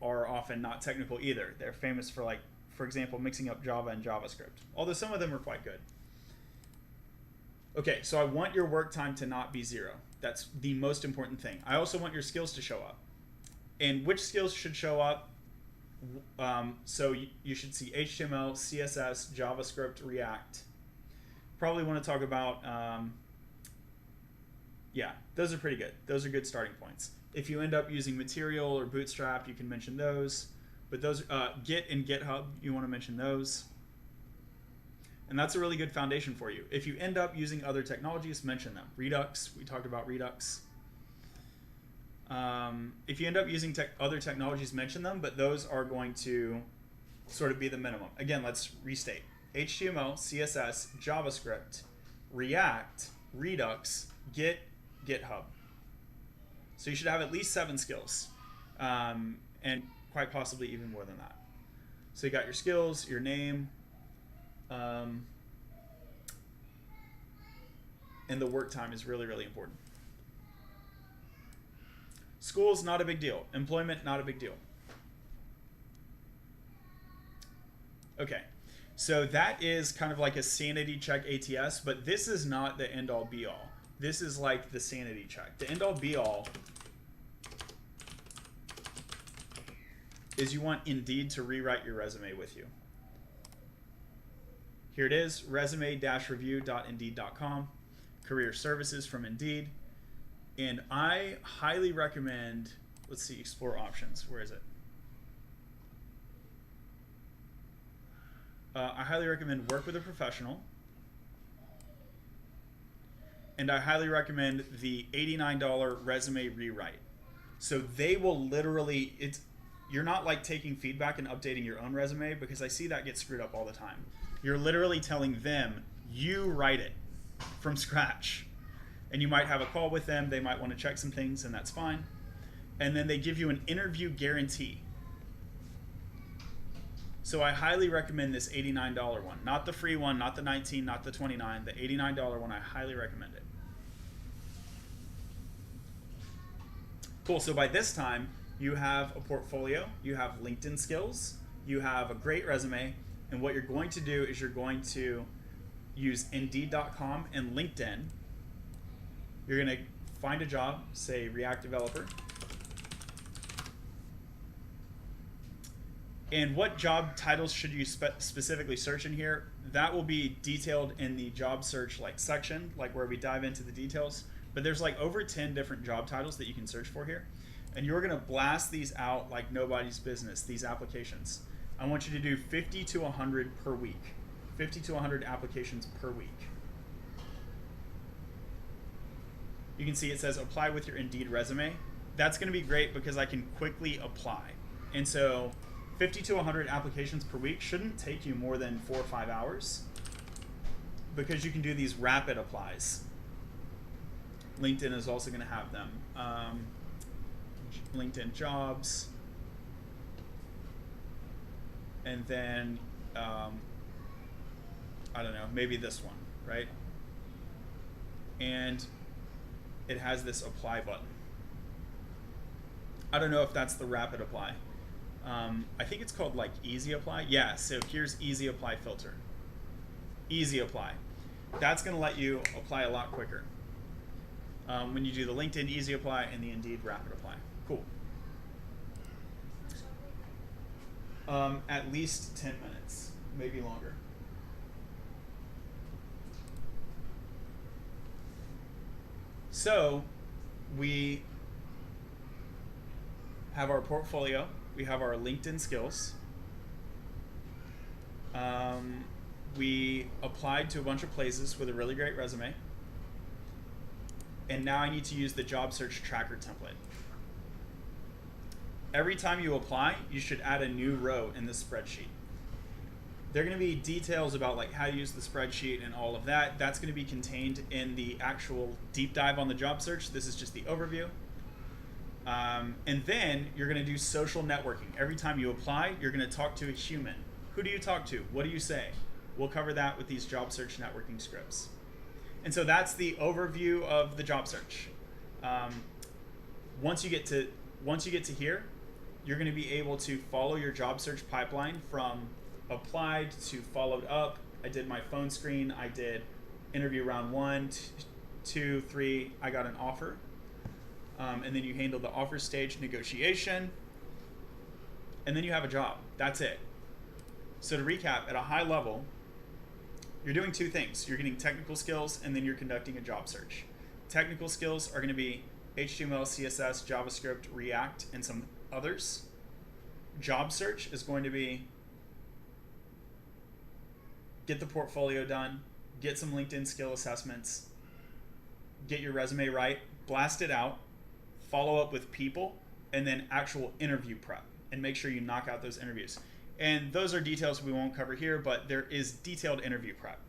are often not technical either. They're famous for, like, for example, mixing up Java and JavaScript, although some of them are quite good. Okay, so I want your work time to not be 0. That's the most important thing. I also want your skills to show up. And which skills should show up? So you should see HTML, CSS, JavaScript, React. Probably want to talk about, yeah, those are pretty good. Those are good starting points. If you end up using Material or Bootstrap, you can mention those. But those, Git and GitHub, you want to mention those. And that's a really good foundation for you. If you end up using other technologies, mention them. Redux, we talked about Redux. If you end up using other technologies, mention them, but those are going to sort of be the minimum. Again, let's restate. HTML, CSS, JavaScript, React, Redux, Git, GitHub. So you should have at least 7 skills, and quite possibly even more than that. So you got your skills, your name, and the work time is really, really important. School's not a big deal. Employment, not a big deal. Okay, so that is kind of like a sanity check ATS, but this is not the end-all be-all. This is like the sanity check. The end-all be-all is you want Indeed to rewrite your resume with you. Here it is, resume-review.indeed.com, career services from Indeed. And I highly recommend, let's see, explore options. Where is it? I highly recommend work with a professional. And I highly recommend the $89 resume rewrite. So they will literally, you're not like taking feedback and updating your own resume, because I see that get screwed up all the time. You're literally telling them, you write it from scratch. And you might have a call with them. They might want to check some things, and that's fine. And then they give you an interview guarantee. So I highly recommend this $89 one. Not the free one, not the $19, not the $29. The $89 one, I highly recommend it. Cool, so by this time, you have a portfolio, you have LinkedIn skills, you have a great resume, and what you're going to do is you're going to use Indeed.com and LinkedIn. You're going to find a job, say React developer. And what job titles should you specifically search in here? That will be detailed in the job search section, like where we dive into the details. but there's like over 10 different job titles that you can search for here. And you're gonna blast these out like nobody's business, these applications. I want you to do 50 to 100 per week. 50 to 100 applications per week. You can see it says apply with your Indeed resume. That's gonna be great because I can quickly apply. And so 50 to 100 applications per week shouldn't take you more than 4 or 5 hours because you can do these rapid applies. LinkedIn is also gonna have them. LinkedIn jobs. And then, I don't know, maybe this one, right? And it has this apply button. I don't know if that's the rapid apply. I think it's called like easy apply. Yeah, so here's easy apply filter. Easy apply. That's gonna let you apply a lot quicker. When you do the LinkedIn easy apply and the Indeed rapid apply. Cool. At least 10 minutes, maybe longer. So we have our portfolio, we have our LinkedIn skills. We applied to a bunch of places with a really great resume. And now I need to use the job search tracker template. Every time you apply, you should add a new row in the spreadsheet. There are going to be details about like how to use the spreadsheet and all of that. That's going to be contained in the actual deep dive on the job search. This is just the overview. And then you're going to do social networking. Every time you apply, you're going to talk to a human. Who do you talk to? What do you say? We'll cover that with these job search networking scripts. And so that's the overview of the job search. Once you get to here, you're going to be able to follow your job search pipeline from applied to followed up. I did my phone screen. I did interview round 1, 2, 3. I got an offer. And then you handle the offer stage negotiation. And then you have a job. That's it. So to recap, at a high level, you're doing 2 things. You're getting technical skills, and then you're conducting a job search. Technical skills are going to be HTML, CSS, JavaScript, React, and some others. Job search is going to be get the portfolio done, get some LinkedIn skill assessments, get your resume right, blast it out, follow up with people, and then actual interview prep, and make sure you knock out those interviews. And those are details we won't cover here, but there is detailed interview prep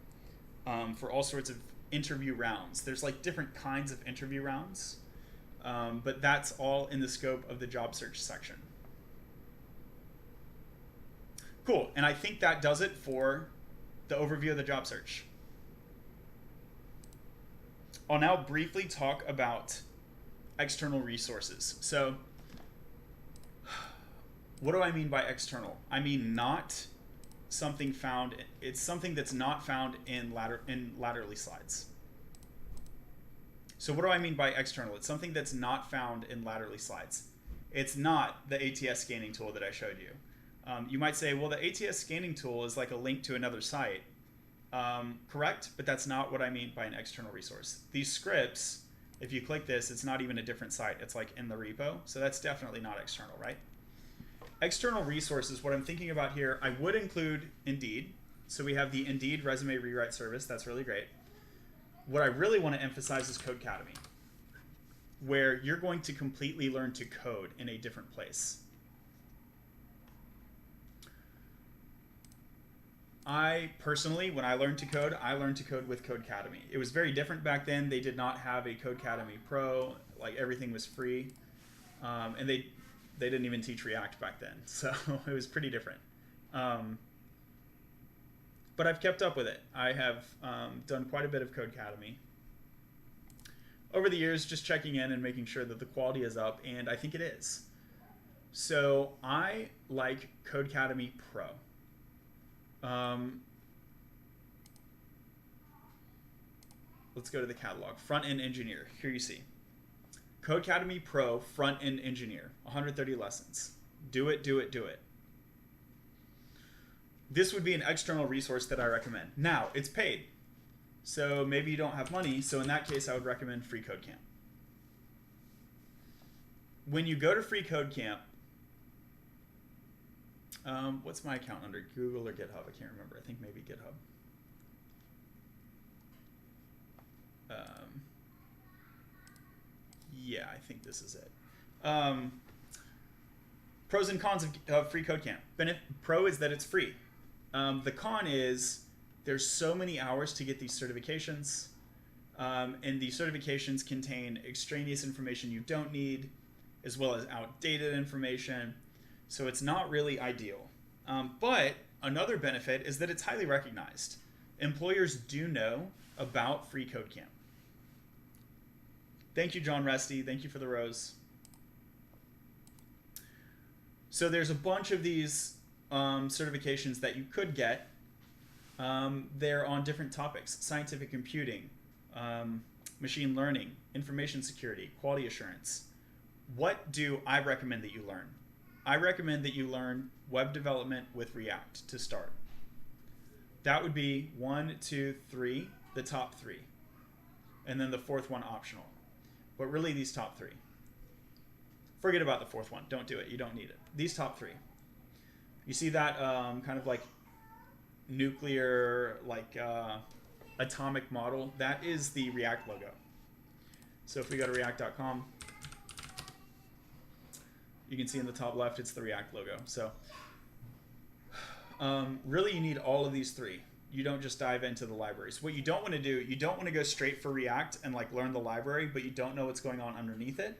for all sorts of interview rounds. There's like different kinds of interview rounds, but that's all in the scope of the job search section. Cool, and I think that does it for the overview of the job search. I'll now briefly talk about external resources. So what do I mean by external? I mean not something found, it's something that's not found in Latterly slides. So what do I mean by external? It's something that's not found in Latterly slides. It's not the ATS scanning tool that I showed you. You might say, well, the ATS scanning tool is like a link to another site. Correct, but that's not what I mean by an external resource. These scripts, if you click this, it's not even a different site. It's like in the repo. So that's definitely not external, right? External resources, what I'm thinking about here, I would include Indeed. So we have the Indeed resume rewrite service. That's really great. What I really want to emphasize is Codecademy, where you're going to completely learn to code in a different place. I personally, when I learned to code with Codecademy. It was very different back then. They did not have a Codecademy Pro. Like everything was free. And they didn't even teach React back then. So it was pretty different. But I've kept up with it. I have done quite a bit of Codecademy over the years, just checking in and making sure that the quality is up, and I think it is. So I like Codecademy Pro. Let's go to the catalog. Front-end engineer. Here you see. Codecademy Pro front-end engineer. 130 lessons. Do it, do it, do it. This would be an external resource that I recommend. Now, it's paid. So maybe you don't have money. So in that case, I would recommend Free Code Camp. When you go to Free Code Camp, what's my account under? Google or GitHub? I can't remember. I think maybe GitHub. Yeah, I think this is it. Pros and cons of Free Code Camp. Pro is that it's free. The con is there's so many hours to get these certifications, and the certifications contain extraneous information you don't need, as well as outdated information. So it's not really ideal. But another benefit is that it's highly recognized. Employers do know about Free Code Camp. Thank you, John Resty. Thank you for the rose. So there's a bunch of these certifications that you could get. They're on different topics: scientific computing, machine learning, information security, quality assurance. What do I recommend that you learn? I recommend that you learn web development with React to start. That would be 1, 2, 3, the top 3. And then the fourth one optional. But really these top 3. Forget about the fourth one. Don't do it. You don't need it. These top 3. You see that kind of like nuclear, like atomic model? That is the React logo. So if we go to react.com, you can see in the top left, it's the React logo. So really you need all of these 3. You don't just dive into the libraries. What you don't want to do, you don't want to go straight for React and like learn the library, but you don't know what's going on underneath it.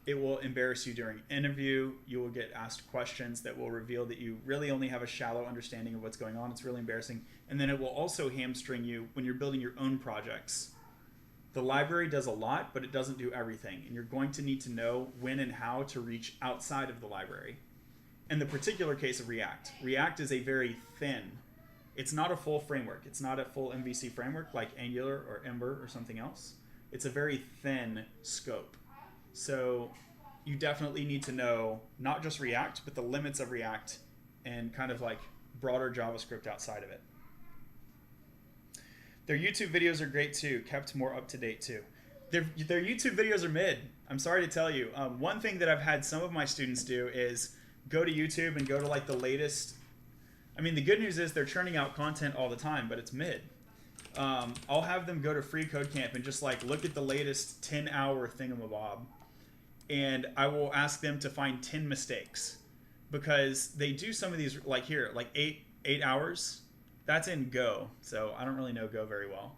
It will embarrass you during interview. You will get asked questions that will reveal that you really only have a shallow understanding of what's going on. It's really embarrassing. And then it will also hamstring you when you're building your own projects. The library does a lot, but it doesn't do everything. And you're going to need to know when and how to reach outside of the library. In the particular case of React, React is a very thin, it's not a full framework. It's not a full MVC framework like Angular or Ember or something else. It's a very thin scope. So you definitely need to know not just React, but the limits of React and kind of like broader JavaScript outside of it. Their YouTube videos are great too, kept more up to date too. Their YouTube videos are mid. I'm sorry to tell you. One thing that I've had some of my students do is go to YouTube and go to like the latest. I mean, the good news is they're churning out content all the time, but it's mid. I'll have them go to Free Code Camp and just like look at the latest 10-hour thingamabob, and I will ask them to find 10 mistakes, because they do some of these like here, like 8 hours. That's in Go, so I don't really know Go very well.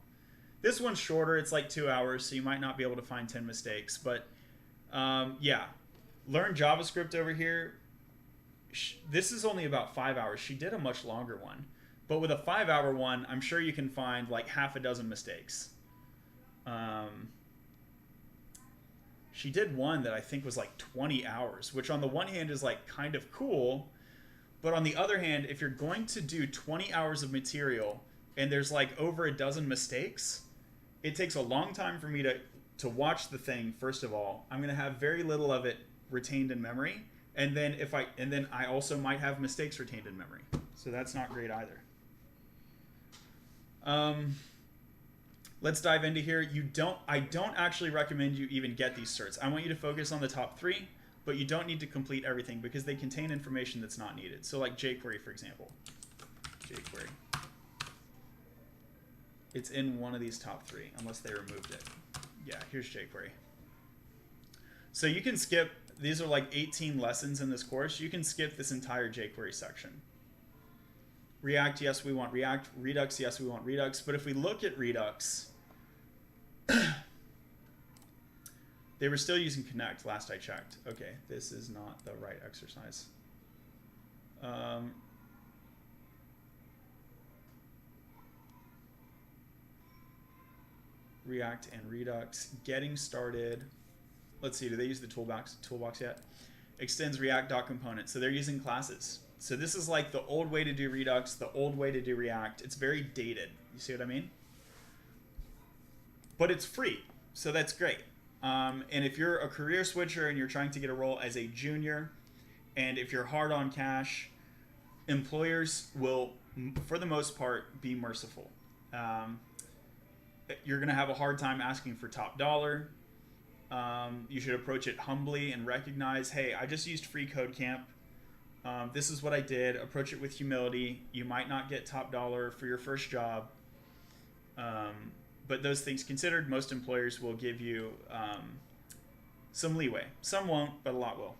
This one's shorter. It's like 2 hours, so you might not be able to find 10 mistakes. But yeah, learn JavaScript over here. This is only about 5 hours. She did a much longer one. But with a 5-hour one, I'm sure you can find like half a dozen mistakes. She did one that I think was like 20 hours, which on the one hand is like kind of cool. But on the other hand, if you're going to do 20 hours of material and there's like over a dozen mistakes, it takes a long time for me to watch the thing. First of all, I'm going to have very little of it retained in memory. And then I also might have mistakes retained in memory. So that's not great either. Let's dive into here. I don't actually recommend you even get these certs. I want you to focus on the top 3, but you don't need to complete everything because they contain information that's not needed. So like jQuery, for example. jQuery. It's in one of these top 3, unless they removed it. Yeah, here's jQuery. So you can skip, these are like 18 lessons in this course. You can skip this entire jQuery section. React, yes, we want React. Redux, yes, we want Redux. But if we look at Redux, they were still using Connect last I checked. Okay, this is not the right exercise. React and Redux, getting started. Let's see, do they use the toolbox yet? Extends React.component. So they're using classes. So this is like the old way to do Redux, the old way to do React. It's very dated. You see what I mean? But it's free, so that's great. And if you're a career switcher and you're trying to get a role as a junior, and if you're hard on cash, employers will for the most part, be merciful. You're going to have a hard time asking for top dollar. You should approach it humbly and recognize, hey, I just used free code camp. This is what I did. Approach it with humility. You might not get top dollar for your first job. But those things considered, most employers will give you some leeway. Some won't, but a lot will.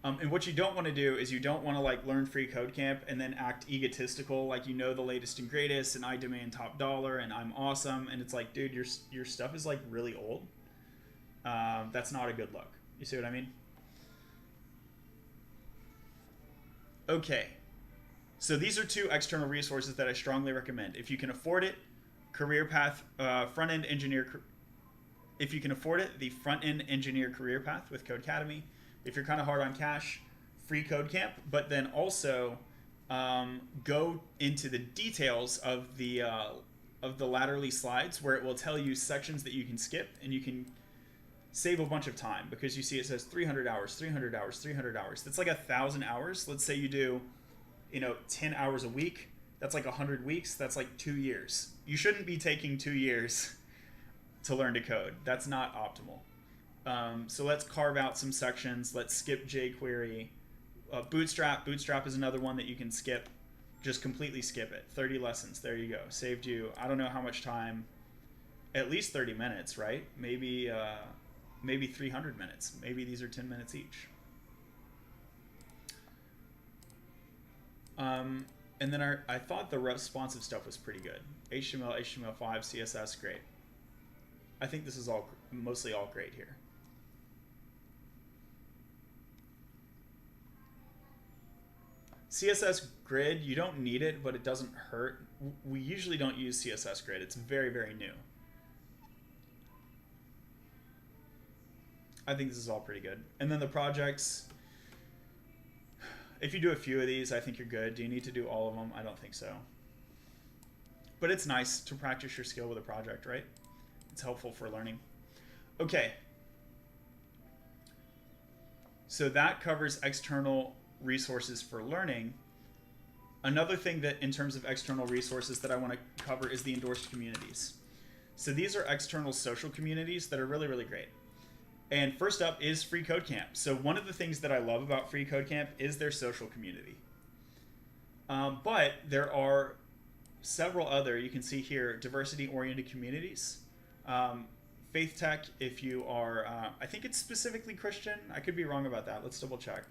And what you don't want to do is you don't want to like learn free code camp and then act egotistical, like you know the latest and greatest, and I demand top dollar, and I'm awesome. And it's like, dude, your stuff is like really old. That's not a good look. You see what I mean? Okay. So these are 2 external resources that I strongly recommend. If you can afford it, career path, front-end engineer. If you can afford it, the front-end engineer career path with Codecademy. If you're kind of hard on cash, free code camp. But then also go into the details of the Latterly slides, where it will tell you sections that you can skip, and you can save a bunch of time, because you see it says 300 hours, 300 hours, 300 hours. That's like 1,000 hours. Let's say you do 10 hours a week. That's like 100 weeks. That's like 2 years. You shouldn't be taking 2 years to learn to code. That's not optimal. So let's carve out some sections. Let's skip jQuery. Bootstrap is another one that you can skip. Just completely skip it. 30 lessons. There you go. Saved you, I don't know how much time. At least 30 minutes, right? Maybe 300 minutes. Maybe these are 10 minutes each. And then I thought the responsive stuff was pretty good. HTML, HTML5, CSS, great. I think this is mostly all great here. CSS grid, you don't need it, but it doesn't hurt. We usually don't use CSS grid. It's very, very new. I think this is all pretty good. And then the projects, if you do a few of these, I think you're good. Do you need to do all of them? I don't think so. But it's nice to practice your skill with a project, right? It's helpful for learning. Okay. So that covers external resources for learning. Another thing that in terms of external resources that I want to cover is the Endorsed Communities. So these are external social communities that are really, really great. And first up is Free Code Camp. So one of the things that I love about Free Code Camp is their social community. But there are several other, you can see here, diversity-oriented communities. Faith Tech, if you are, I think it's specifically Christian. I could be wrong about that. Let's double check.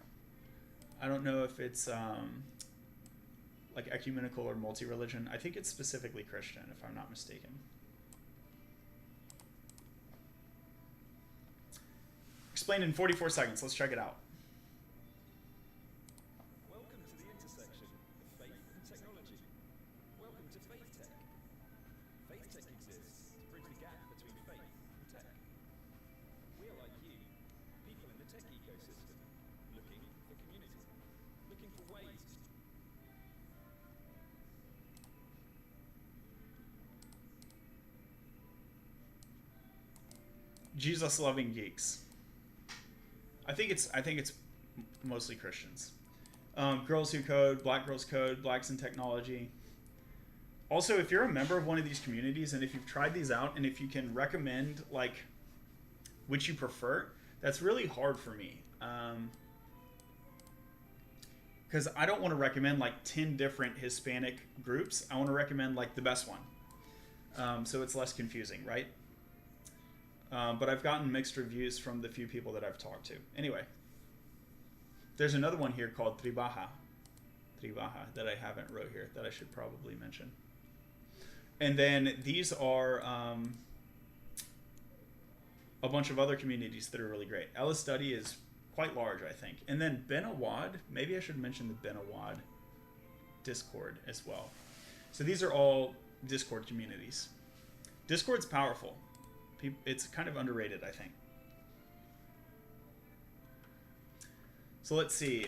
I don't know if it's like ecumenical or multi-religion. I think it's specifically Christian, if I'm not mistaken. Explained in 44 seconds. Let's check it out. Welcome to the intersection of faith and technology. Welcome to Faith Tech. Faith Tech exists to bridge the gap between faith and tech. We are like you, people in the tech ecosystem, looking for community, looking for ways to Jesus-loving geeks. I think it's mostly Christians. Girls Who Code, Black Girls Code, Blacks in Technology. Also, if you're a member of one of these communities and if you've tried these out and if you can recommend like which you prefer, that's really hard for me. Because I don't want to recommend like 10 different Hispanic groups. I want to recommend like the best one. So it's less confusing, right? But I've gotten mixed reviews from the few people that I've talked to. Anyway, there's another one here called Tribaja that I haven't wrote here that I should probably mention. And then these are a bunch of other communities that are really great. Ella Study is quite large, I think. And then Ben Awad, maybe I should mention the Ben Awad Discord as well. So these are all Discord communities. Discord's powerful. It's kind of underrated, I think. So let's see.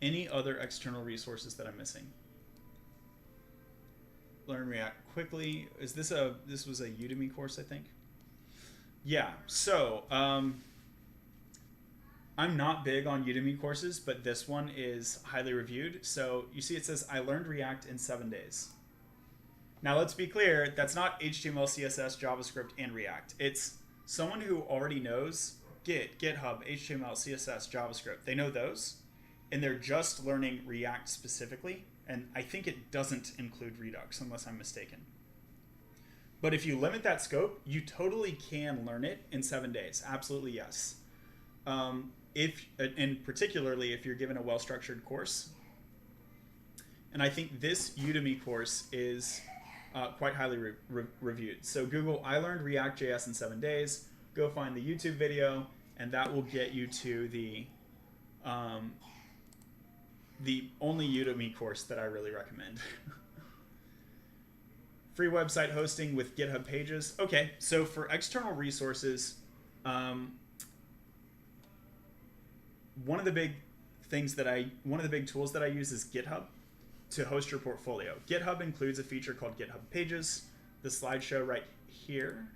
Any other external resources that I'm missing? Learn React quickly. This was a Udemy course, I think. Yeah. So I'm not big on Udemy courses, but this one is highly reviewed. So you see it says, I learned React in 7 days. Now let's be clear, that's not HTML, CSS, JavaScript, and React. It's someone who already knows Git, GitHub, HTML, CSS, JavaScript. They know those, and they're just learning React specifically. And I think it doesn't include Redux, unless I'm mistaken. But if you limit that scope, you totally can learn it in 7 days. Absolutely, yes. And particularly if you're given a well-structured course. And I think this Udemy course is quite highly reviewed. So Google, I learned React.js in 7 days. Go find the YouTube video, and that will get you to the only Udemy course that I really recommend. Free website hosting with GitHub Pages. Okay, so for external resources, one of the big tools that I use is GitHub to host your portfolio. GitHub includes a feature called GitHub Pages. The slideshow right here.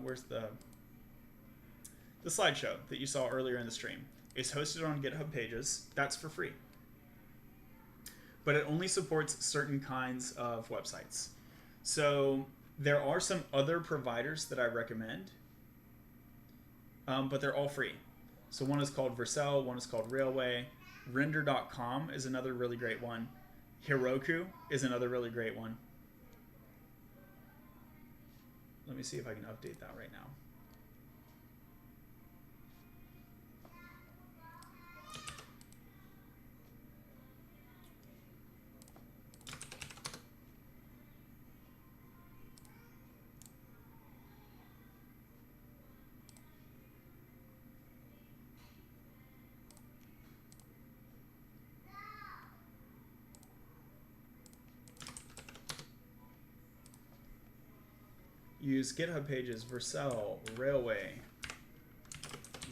Where's the slideshow that you saw earlier in the stream is hosted on GitHub Pages. That's for free. But it only supports certain kinds of websites. So there are some other providers that I recommend, but they're all free. So one is called Vercel, one is called Railway. Render.com is another really great one. Heroku is another really great one. Let me see if I can update that right now. Use GitHub Pages, Vercel, Railway,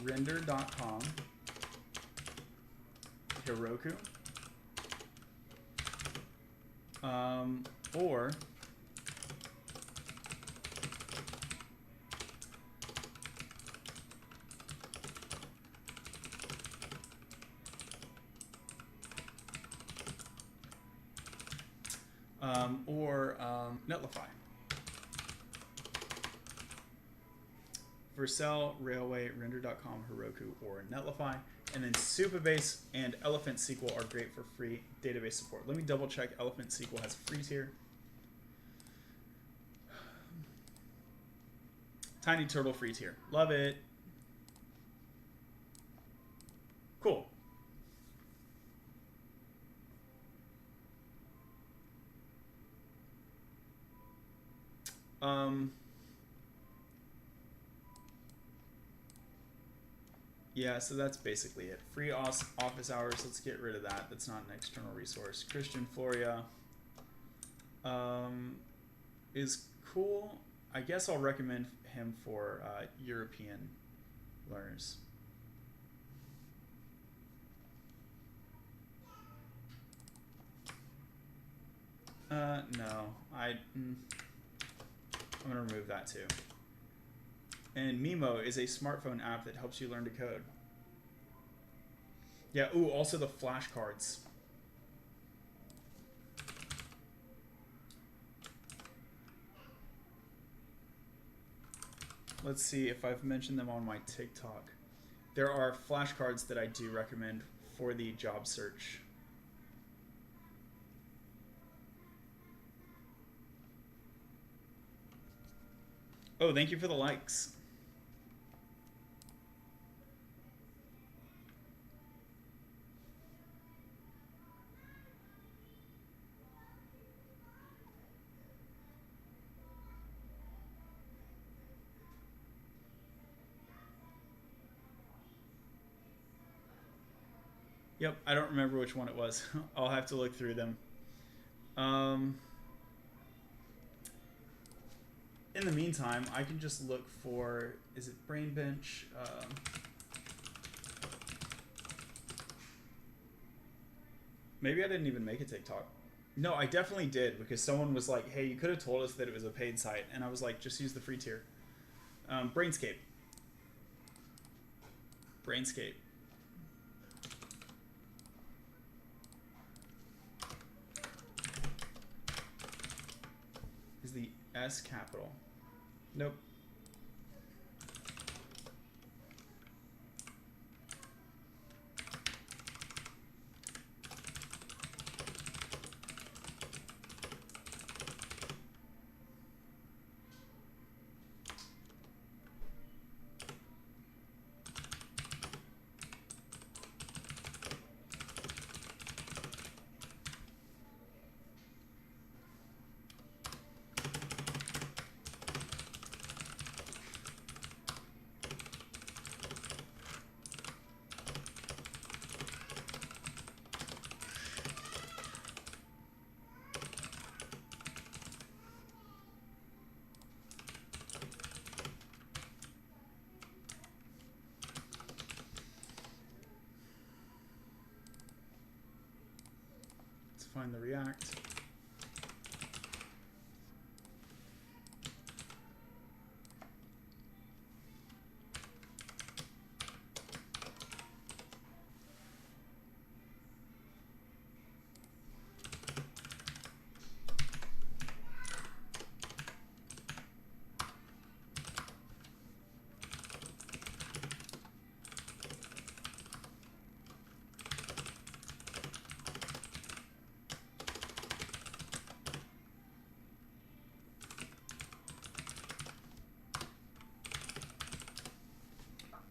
Render.com, Heroku, or Netlify. Vercel, Railway, Render.com, Heroku, or Netlify. And then Supabase and Elephant SQL are great for free database support. Let me double check Elephant SQL has a free tier. Tiny Turtle free tier. Love it. Cool. Yeah, so that's basically it. Free office hours, let's get rid of that. That's not an external resource. Christian Floria is cool. I guess I'll recommend him for European learners. No, I'm gonna remove that too. And Mimo is a smartphone app that helps you learn to code. Yeah, ooh, also the flashcards. Let's see if I've mentioned them on my TikTok. There are flashcards that I do recommend for the job search. Oh, thank you for the likes. Yep, I don't remember which one it was. I'll have to look through them. In the meantime, I can just look for, is it Brainbench? Maybe I didn't even make a TikTok. No, I definitely did, because someone was like, hey, you could have told us that it was a paid site. And I was like, just use the free tier. Brainscape. Brainscape. Is the S capital? Nope. Find the React.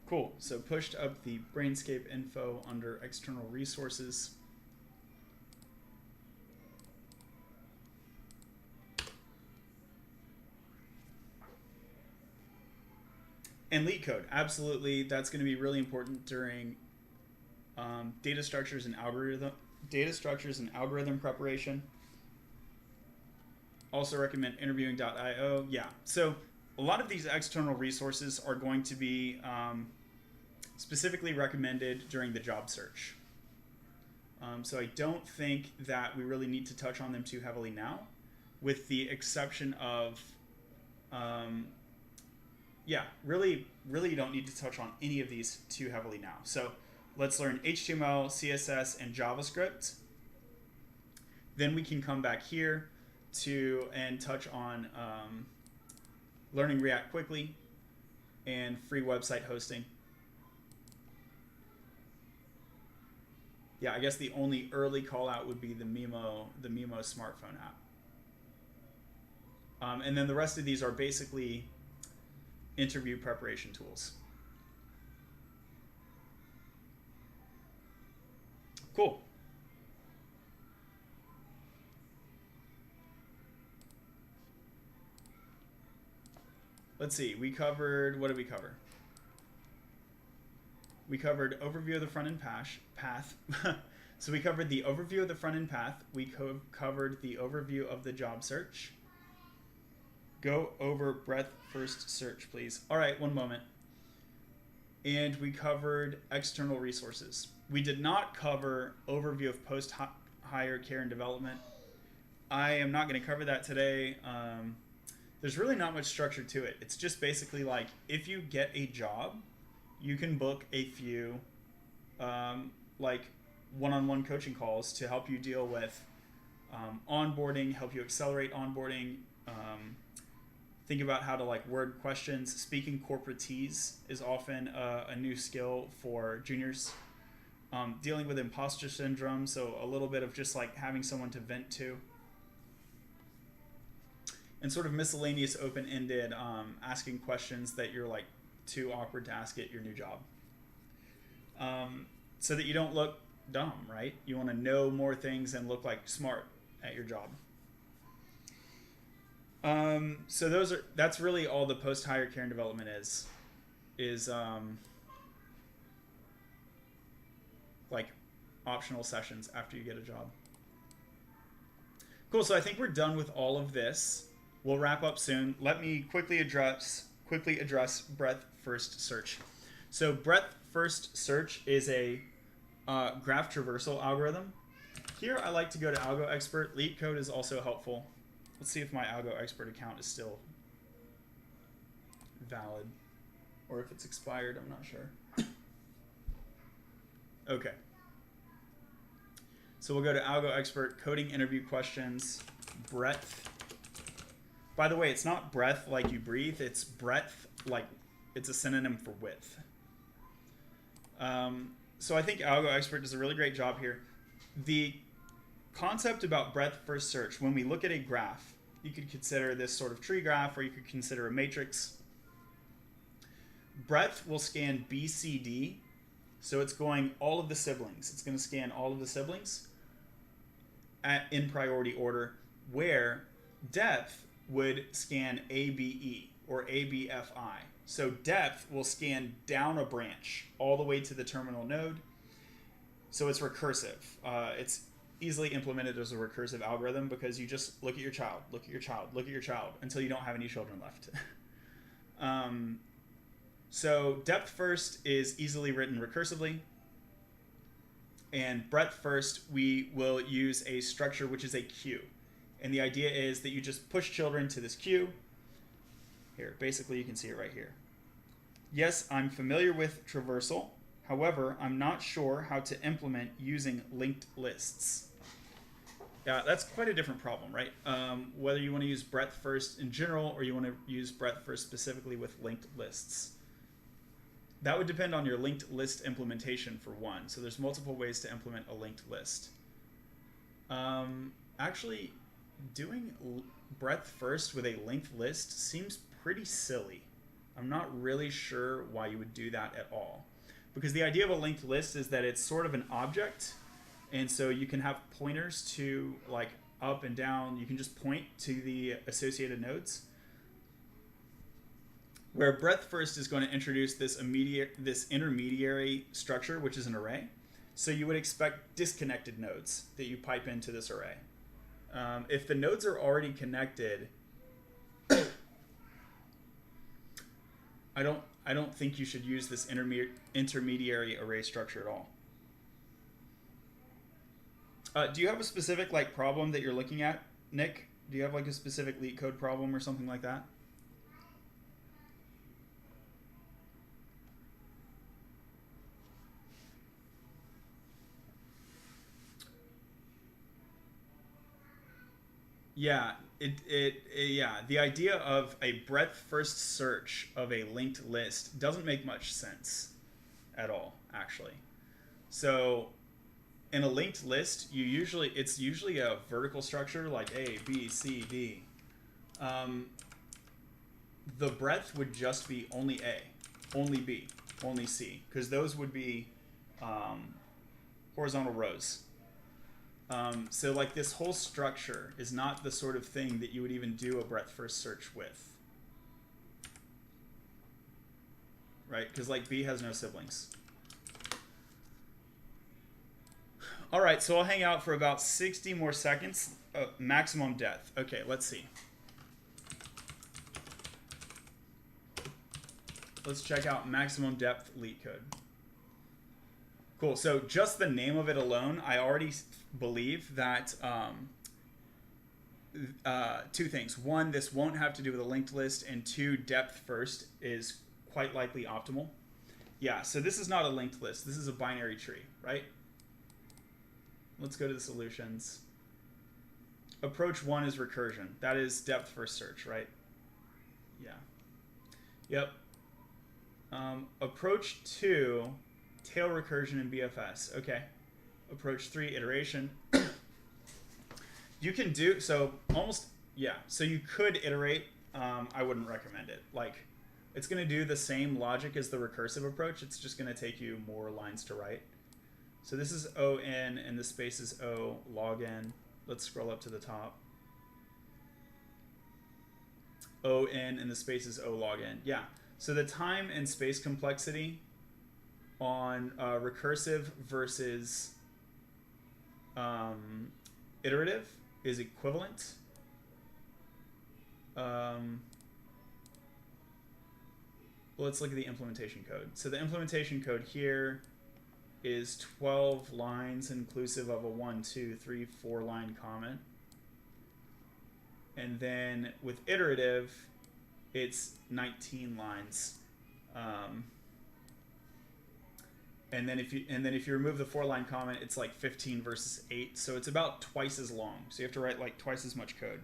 Cool. So pushed up the Brainscape info under external resources. And leak code. Absolutely. That's going to be really important during data structures and algorithm preparation. Also recommend interviewing.io. Yeah. So a lot of these external resources are going to be specifically recommended during the job search. So I don't think that we really need to touch on them too heavily now, with the exception of, really you don't need to touch on any of these too heavily now. So let's learn HTML, CSS, and JavaScript. Then we can come back here and touch on learning React quickly and free website hosting. Yeah, I guess the only early call out would be the Mimo smartphone app. And then the rest of these are basically interview preparation tools. Cool. Let's see, we covered, what did we cover? We covered overview of the front-end path. So we covered the overview of the front-end path. We covered the overview of the job search. Go over breadth first search, please. All right, one moment. And we covered external resources. We did not cover overview of post-hire care and development. I am not going to cover that today. There's really not much structure to it. It's just basically like, if you get a job, you can book a few like one-on-one coaching calls to help you deal with onboarding, help you accelerate onboarding, think about how to like word questions. Speaking corporatese is often a new skill for juniors. Dealing with imposter syndrome, so a little bit of just like having someone to vent to. And sort of miscellaneous open-ended asking questions that you're like too awkward to ask at your new job. So that you don't look dumb, right? You want to know more things and look like smart at your job. So that's really all the post-hire care and development is like optional sessions after you get a job. Cool, so I think we're done with all of this. We'll wrap up soon. Let me quickly address breadth first search. So breadth first search is a graph traversal algorithm. Here I like to go to Algo Expert. Leak code is also helpful. Let's see if my Algo Expert account is still valid or if it's expired. I'm not sure. Okay. So we'll go to Algo Expert, coding interview questions, breadth. By the way, it's not breath like you breathe, it's breadth like it's a synonym for width. So I think Algo Expert does a really great job here. The concept about breadth first search, when we look at a graph, you could consider this sort of tree graph, or you could consider a matrix. Breadth will scan BCD, so it's going all of the siblings. It's going to scan all of the siblings in priority order, where depth would scan ABE or ABFI. So depth will scan down a branch all the way to the terminal node. So it's recursive. It's easily implemented as a recursive algorithm because you just look at your child, look at your child, look at your child until you don't have any children left. So depth first is easily written recursively. And breadth first, we will use a structure which is a queue. And the idea is that you just push children to this queue. Here, basically you can see it right here. Yes, I'm familiar with traversal. However, I'm not sure how to implement using linked lists. Yeah, that's quite a different problem, right? Whether you want to use breadth first in general or you want to use breadth first specifically with linked lists. That would depend on your linked list implementation for one. So there's multiple ways to implement a linked list. Actually, doing breadth first with a linked list seems pretty silly. I'm not really sure why you would do that at all. Because the idea of a linked list is that it's sort of an object. And so you can have pointers to like up and down. You can just point to the associated nodes. Where breadth first is going to introduce this intermediary structure, which is an array. So you would expect disconnected nodes that you pipe into this array. If the nodes are already connected, I don't think you should use this intermediary array structure at all. Do you have a specific like problem that you're looking at, Nick? Do you have like a specific leak code problem or something like that? Yeah, yeah. The idea of a breadth first search of a linked list doesn't make much sense at all, actually. So in a linked list, it's usually a vertical structure like A, B, C, D. The breadth would just be only A, only B, only C, because those would be horizontal rows. So like this whole structure is not the sort of thing that you would even do a breadth first search with. Right? Because like B has no siblings. All right, so I'll hang out for about 60 more seconds. Maximum depth. Okay, let's see. Let's check out maximum depth leak code. Cool, so just the name of it alone, I already believe that two things. One, this won't have to do with a linked list, and two, depth first is quite likely optimal. Yeah, so this is not a linked list. This is a binary tree, right? Let's go to the solutions. Approach 1 is recursion. That is depth first search, right? Yeah. Yep. Approach 2, tail recursion and BFS. Okay. Approach 3, iteration. You can do, so almost, yeah. So you could iterate. I wouldn't recommend it. Like, it's going to do the same logic as the recursive approach. It's just going to take you more lines to write. So this is O n and the space is O log n. Let's scroll up to the top. O n and the space is O log n. Yeah. So the time and space complexity on recursive versus iterative is equivalent. Well, let's look at the implementation code. So the implementation code here is 12 lines inclusive of a 1, 2, 3, 4 line comment. And then with iterative, it's 19 lines. And then if you remove the 4-line comment, it's like 15 versus 8. So it's about twice as long. So you have to write like twice as much code.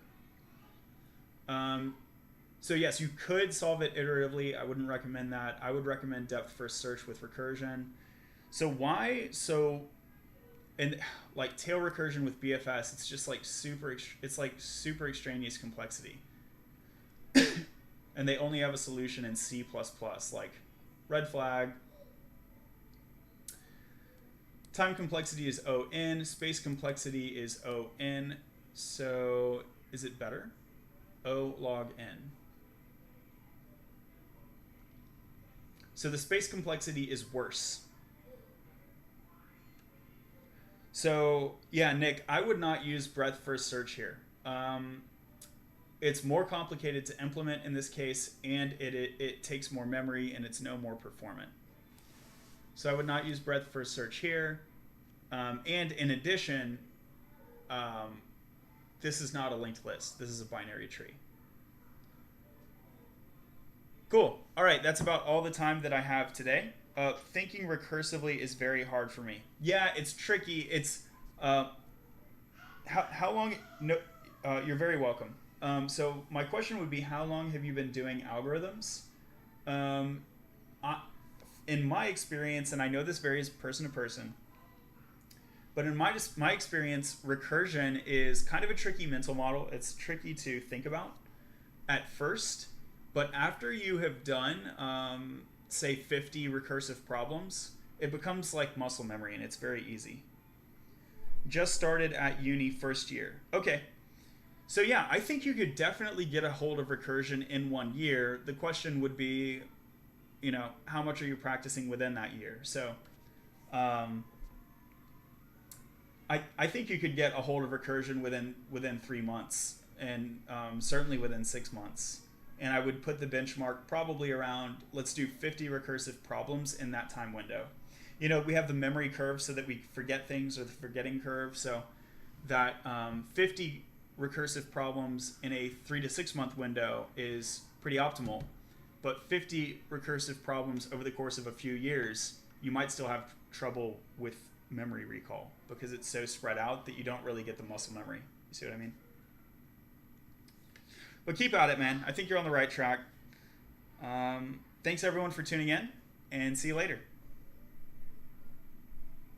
So yes, you could solve it iteratively. I wouldn't recommend that. I would recommend depth first search with recursion. And like tail recursion with BFS, it's just like super extraneous complexity. And they only have a solution in C++, like red flag. Time complexity is O(n), space complexity is O(n). So is it better? O log n. So the space complexity is worse. So yeah, Nick, I would not use breadth first search here. It's more complicated to implement in this case, and it takes more memory, and it's no more performant. So I would not use breadth first search here. And in addition, this is not a linked list. This is a binary tree. Cool. All right, that's about all the time that I have today. Thinking recursively is very hard for me. Yeah, it's tricky. It's how long? No, you're very welcome. So my question would be, how long have you been doing algorithms? In my experience, and I know this varies person to person, but in my experience, recursion is kind of a tricky mental model. It's tricky to think about at first, but after you have done, say, 50 recursive problems, it becomes like muscle memory, and it's very easy. Just started at uni first year. Okay. So yeah, I think you could definitely get a hold of recursion in 1 year. The question would be, how much are you practicing within that year? So I think you could get a hold of recursion within 3 months, and certainly within 6 months. And I would put the benchmark probably around, let's do 50 recursive problems in that time window. We have the memory curve so that we forget things, or the forgetting curve. So that 50 recursive problems in a 3 to 6 month window is pretty optimal. But 50 recursive problems over the course of a few years, you might still have trouble with memory recall because it's so spread out that you don't really get the muscle memory. You see what I mean? But keep at it, man. I think you're on the right track. Thanks everyone for tuning in, and see you later.